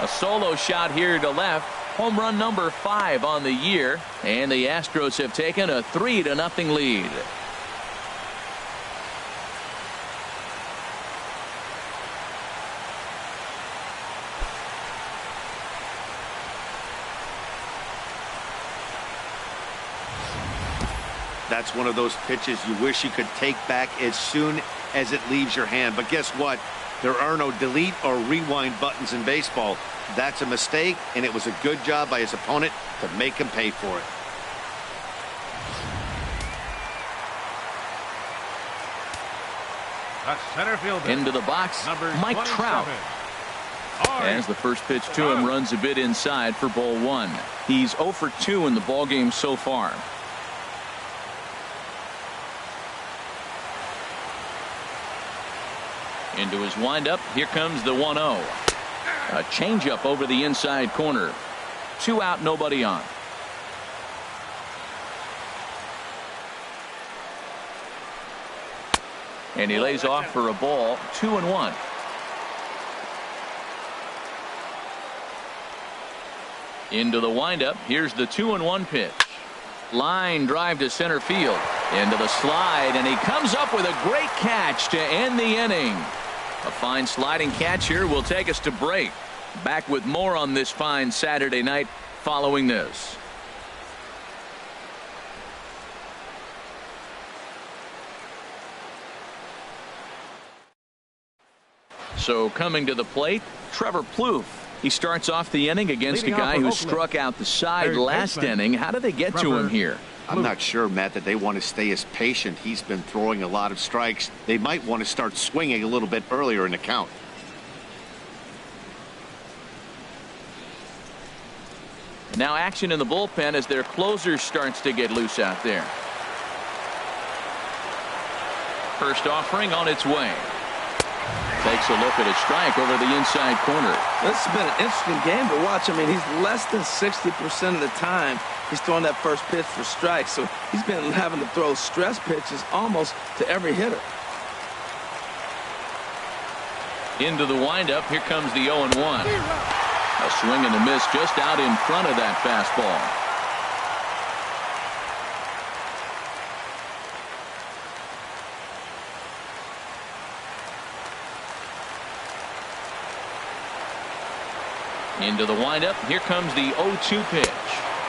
A solo shot here to left. Home run number 5 on the year. And the Astros have taken a 3-0 lead. That's one of those pitches you wish you could take back as soon as it leaves your hand. But guess what? There are no delete or rewind buttons in baseball. That's a mistake, and it was a good job by his opponent to make him pay for it. The center fielder. Into the box, Number Mike 27. Trout. As the first pitch to him runs a bit inside for ball 1. He's 0 for 2 in the ballgame so far. Into his windup. Here comes the 1-0. A changeup over the inside corner. 2 out, nobody on. And he lays off for a ball. 2-1. Into the windup. Here's the 2-1 pitch. Line drive to center field. Into the slide, and he comes up with a great catch to end the inning. A fine sliding catch here will take us to break. Back with more on this fine Saturday night following this. So coming to the plate, Trevor Plouffe. He starts off the inning against Leading a guy off for who Oakland, struck out the side third last baseman, inning. How do they get to Trevor him here? I'm not sure, Matt, that they want to stay as patient. He's been throwing a lot of strikes. They might want to start swinging a little bit earlier in the count. Now action in the bullpen as their closer starts to get loose out there. First offering on its way. Takes a look at a strike over the inside corner. This has been an interesting game to watch. I mean, he's less than 60% of the time he's throwing that first pitch for strikes. So he's been having to throw stress pitches almost to every hitter. Into the windup. Here comes the 0-1. A swing and a miss just out in front of that fastball. Into the windup. Here comes the 0-2 pitch.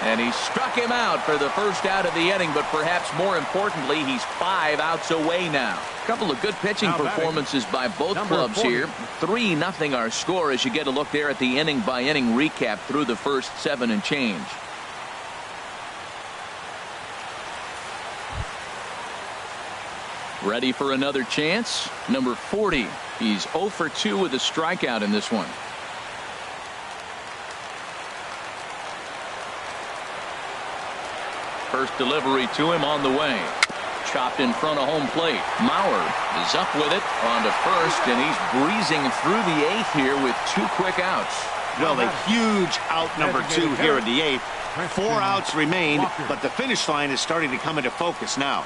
And he struck him out for the first out of the inning, but perhaps more importantly, he's 5 outs away now. A couple of good pitching performances by both clubs here. 3-0 our score as you get a look there at the inning by inning recap through the first 7 and change. Ready for another chance? Number 40. He's 0 for 2 with a strikeout in this one. First delivery to him on the way. Chopped in front of home plate. Mauer is up with it on to first, and he's breezing through the 8th here with 2 quick outs. Well, a huge out number 2 here in the 8th. 4 outs remain, but the finish line is starting to come into focus now.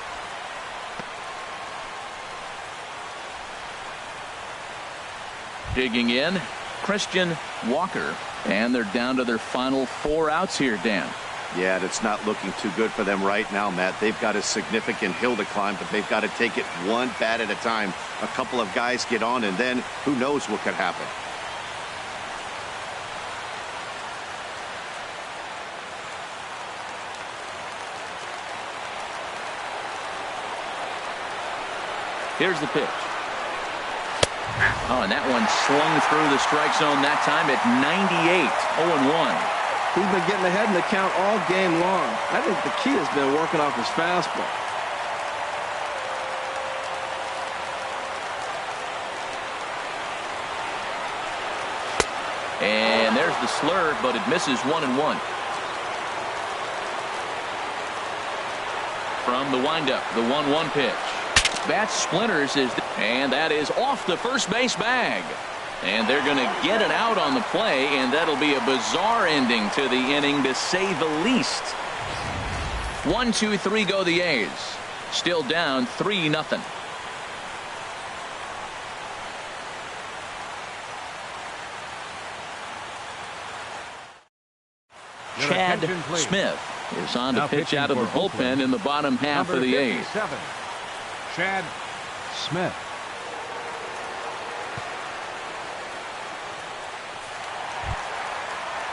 Digging in, Christian Walker, and they're down to their final 4 outs here, Dan. Yeah, that's not looking too good for them right now, Matt. They've got a significant hill to climb, but they've got to take it one bat at a time. A couple of guys get on, and then who knows what could happen. Here's the pitch. Oh, and that one slung through the strike zone that time at 98. 0-1. He's been getting ahead in the count all game long. I think the key has been working off his fastball. And there's the slur, but it misses 1-1. From the windup, the 1-1 pitch. Bat splinters and that is off the first base bag. And they're going to get it out on the play, and that'll be a bizarre ending to the inning, to say the least. 1, 2, 3 go the A's. Still down 3-0. Chad Smith is on to pitch out of the bullpen in the bottom half of the 8th. Chad Smith.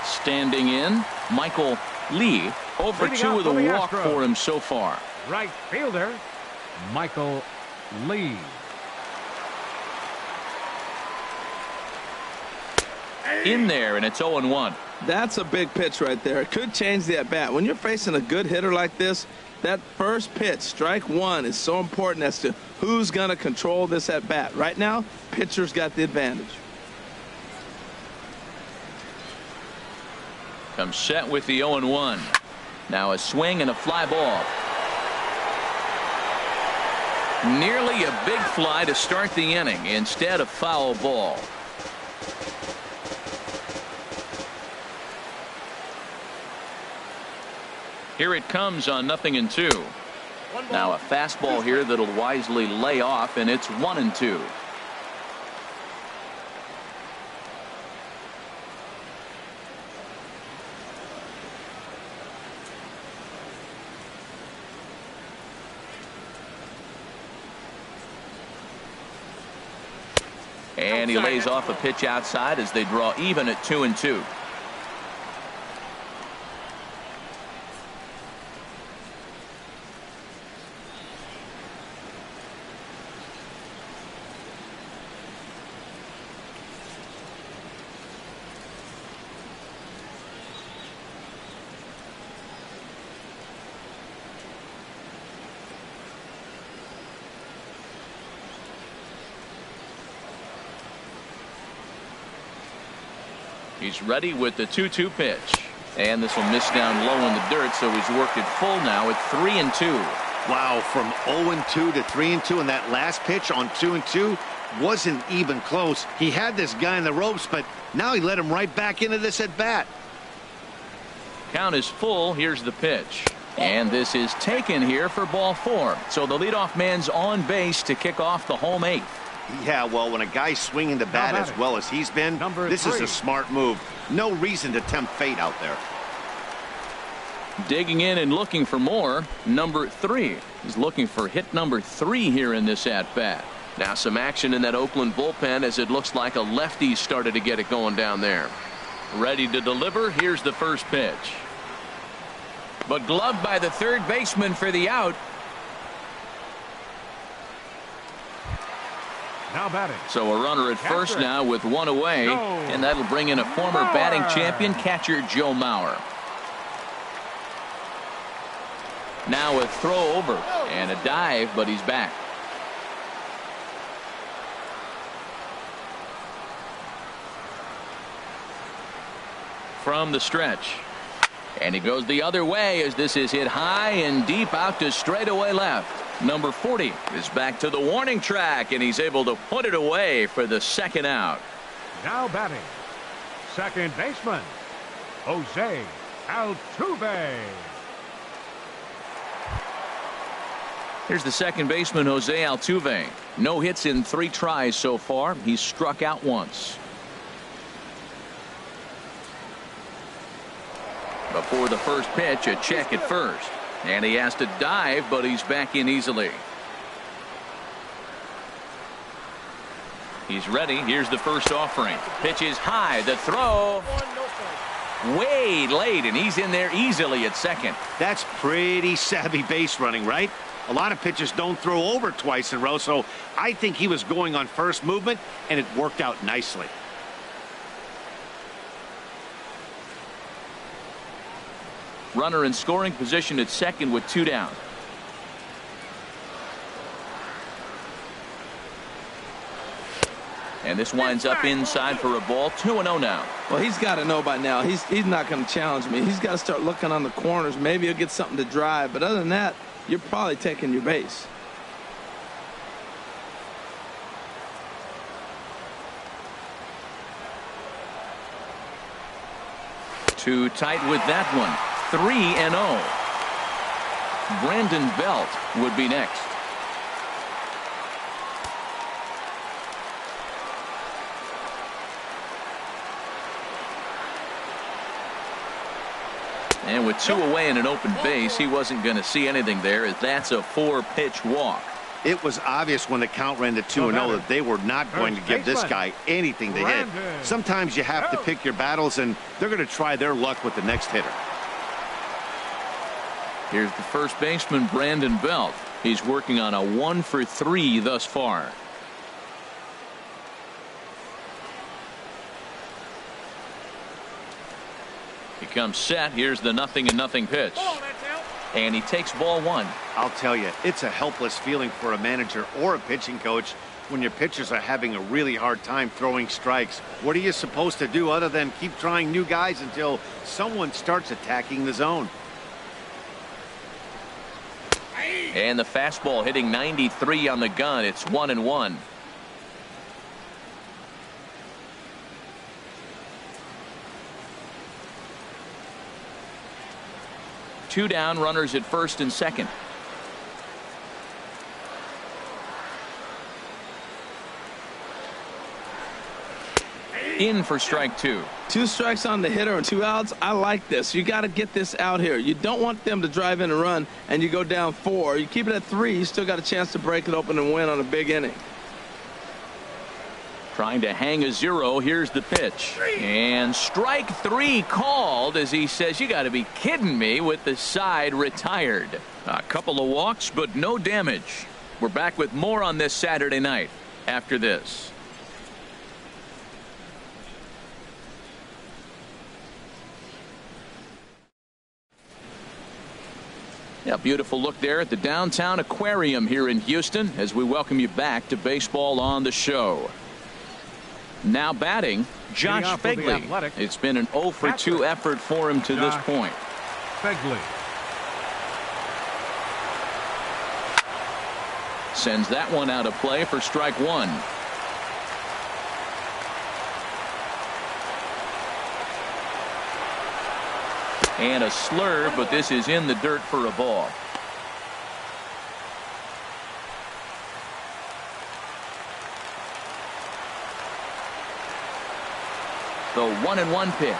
Standing in, Michael Lee, over 2 with a walk for him so far. Right fielder, Michael Lee. In there, and it's 0-1. That's a big pitch right there. It could change the at-bat. When you're facing a good hitter like this, that first pitch, strike 1, is so important as to who's going to control this at-bat. Right now, pitcher's got the advantage. Comes set with the 0-1. Now a swing and a fly ball. Nearly a big fly to start the inning. Instead, a foul ball. Here it comes on 0-2. Now a fastball here that'll wisely lay off, and it's 1-2. And he lays off a pitch outside as they draw even at 2-2. He's ready with the 2-2 pitch. And this will miss down low in the dirt, so he's worked it full now at 3-2. Wow, from 0-2 to 3-2, and that last pitch on 2-2 wasn't even close. He had this guy in the ropes, but now he let him right back into this at bat. Count is full. Here's the pitch. And this is taken here for ball 4. So the leadoff man's on base to kick off the home 8th. Yeah, well, when a guy's swinging the bat as well as he's been, this is a smart move. No reason to tempt fate out there. Digging in and looking for more, number 3. He's looking for hit number 3 here in this at-bat. Now some action in that Oakland bullpen as it looks like a lefty started to get it going down there. Ready to deliver. Here's the first pitch. But gloved by the third baseman for the out. Now batting. So a runner at first now with 1 away. And that'll bring in a former batting champion catcher Joe Mauer. Now a throw over and a dive, but he's back. From the stretch. And he goes the other way as this is hit high and deep out to straightaway left. Number 40 is back to the warning track, and he's able to put it away for the second out. Now batting, second baseman, Jose Altuve. Here's the second baseman, Jose Altuve. No hits in 3 tries so far. He's struck out once. Before the first pitch, a check at first. And he has to dive, but he's back in easily. He's ready. Here's the first offering. Pitch is high. The throw. Way late, and he's in there easily at second. That's pretty savvy base running, right? A lot of pitchers don't throw over twice in a row, so I think he was going on first movement, and it worked out nicely. Runner in scoring position at second with 2 down. And this winds up inside for a ball. 2-0 now. Well, he's got to know by now. He's not going to challenge me. He's got to start looking on the corners. Maybe he'll get something to drive. But other than that, you're probably taking your base. Too tight with that one. 3-0. Brandon Belt would be next. And with 2 away and an open base, he wasn't going to see anything there, as that's a 4-pitch walk. It was obvious when the count ran to 2-0 that they were not going to give this guy anything to hit. Sometimes you have to pick your battles, and they're going to try their luck with the next hitter. Here's the first baseman, Brandon Belt. He's working on a 1-for-3 thus far. He comes set. Here's the 0-0 pitch. And he takes ball 1. I'll tell you, it's a helpless feeling for a manager or a pitching coach when your pitchers are having a really hard time throwing strikes. What are you supposed to do other than keep trying new guys until someone starts attacking the zone? And the fastball hitting 93 on the gun. It's 1-1. Two down, runners at first and second. In for strike 2. 2 strikes on the hitter and 2 outs. I like this. You got to get this out here. You don't want them to drive in a run and you go down 4. You keep it at 3. You still got a chance to break it open and win on a big inning. Trying to hang a 0. Here's the pitch. And strike 3 called as he says, you got to be kidding me, with the side retired. A couple of walks, but no damage. We're back with more on this Saturday night after this. Yeah, beautiful look there at the downtown aquarium here in Houston as we welcome you back to Baseball on the Show. Now batting, Josh Leading off for the Begley. Athletics, It's been an 0 for 2 catcher, effort for him to this Josh point. Begley. Sends that one out of play for strike one. And a slurve, but this is in the dirt for a ball. The 1-1 pitch.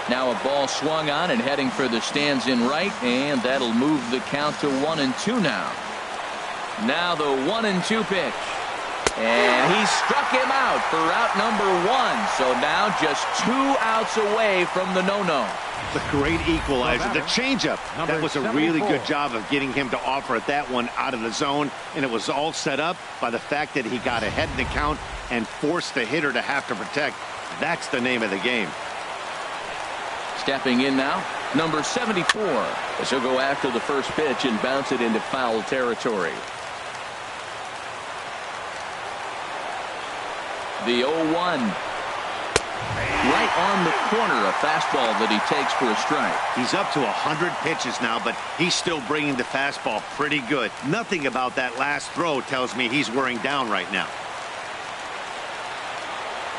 Now a ball swung on and heading for the stands in right, and that'll move the count to 1-2 now. Now the 1-2 pitch. And he struck him out for out number 1. So now just 2 outs away from the no-no. The great equalizer, the changeup. That was a really 74. good job of getting him to offer at that one out of the zone. And it was all set up by the fact that he got ahead in the count and forced the hitter to have to protect. That's the name of the game. Stepping in now, number 74. As he'll go after the first pitch and bounce it into foul territory. The 0-1. Right on the corner, a fastball that he takes for a strike. He's up to 100 pitches now, but he's still bringing the fastball pretty good. Nothing about that last throw tells me he's wearing down right now.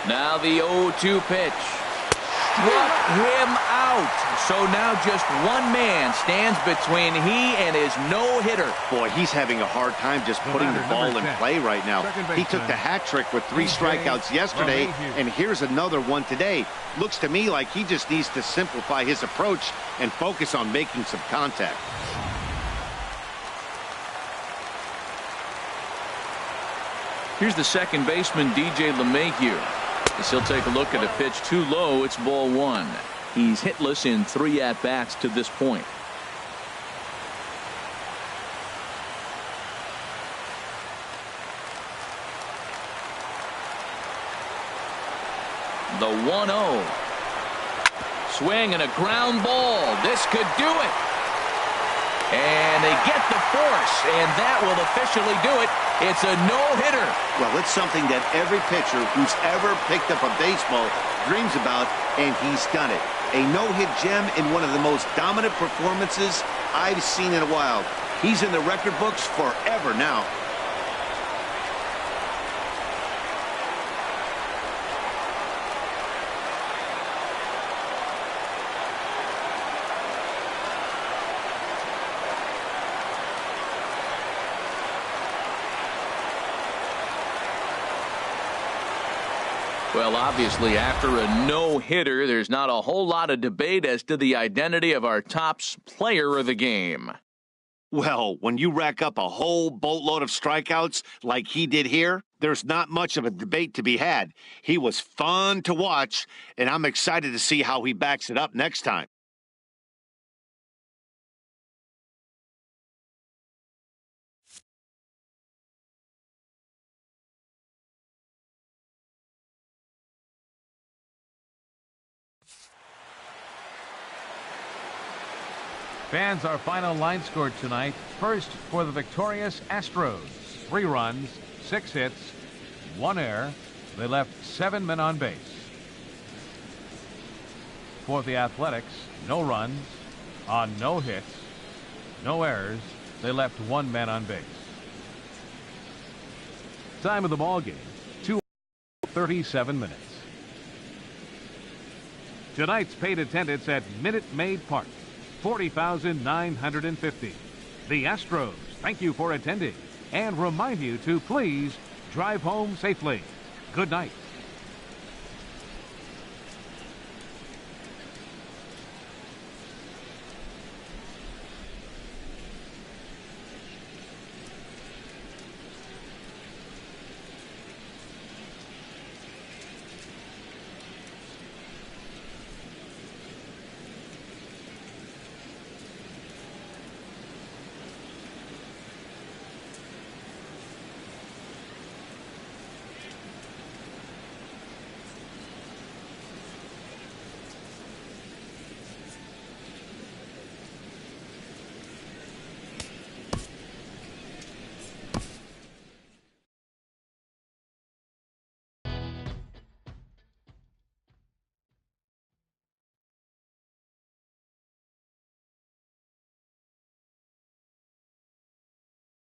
Now the 0-2 pitch. Struck him out. So now just one man stands between he and his no-hitter. Boy, he's having a hard time just putting the ball in play right now. He took the hat trick with 3 strikeouts yesterday, and here's another one today. Looks to me like he just needs to simplify his approach and focus on making some contact. Here's the second baseman, DJ LeMahieu. As he'll take a look at a pitch too low, it's ball 1. He's hitless in 3 at-bats to this point. The 1-0. Swing and a ground ball. This could do it. And they get the force, and that will officially do it. It's a no-hitter. Well, it's something that every pitcher who's ever picked up a baseball dreams about, and he's done it. A no-hit gem in one of the most dominant performances I've seen in a while. He's in the record books forever now. Well, obviously, after a no-hitter, there's not a whole lot of debate as to the identity of our top player of the game. Well, when you rack up a whole boatload of strikeouts like he did here, there's not much of a debate to be had. He was fun to watch, and I'm excited to see how he backs it up next time. Fans, our final line score tonight. First for the victorious Astros. 3 runs, 6 hits, 1 error. They left 7 men on base. For the Athletics, no runs, on no hits, no errors. They left 1 man on base. Time of the ball game, 2:37 minutes. Tonight's paid attendance at Minute Maid Park. 40,950. The Astros thank you for attending and remind you to please drive home safely. Good night.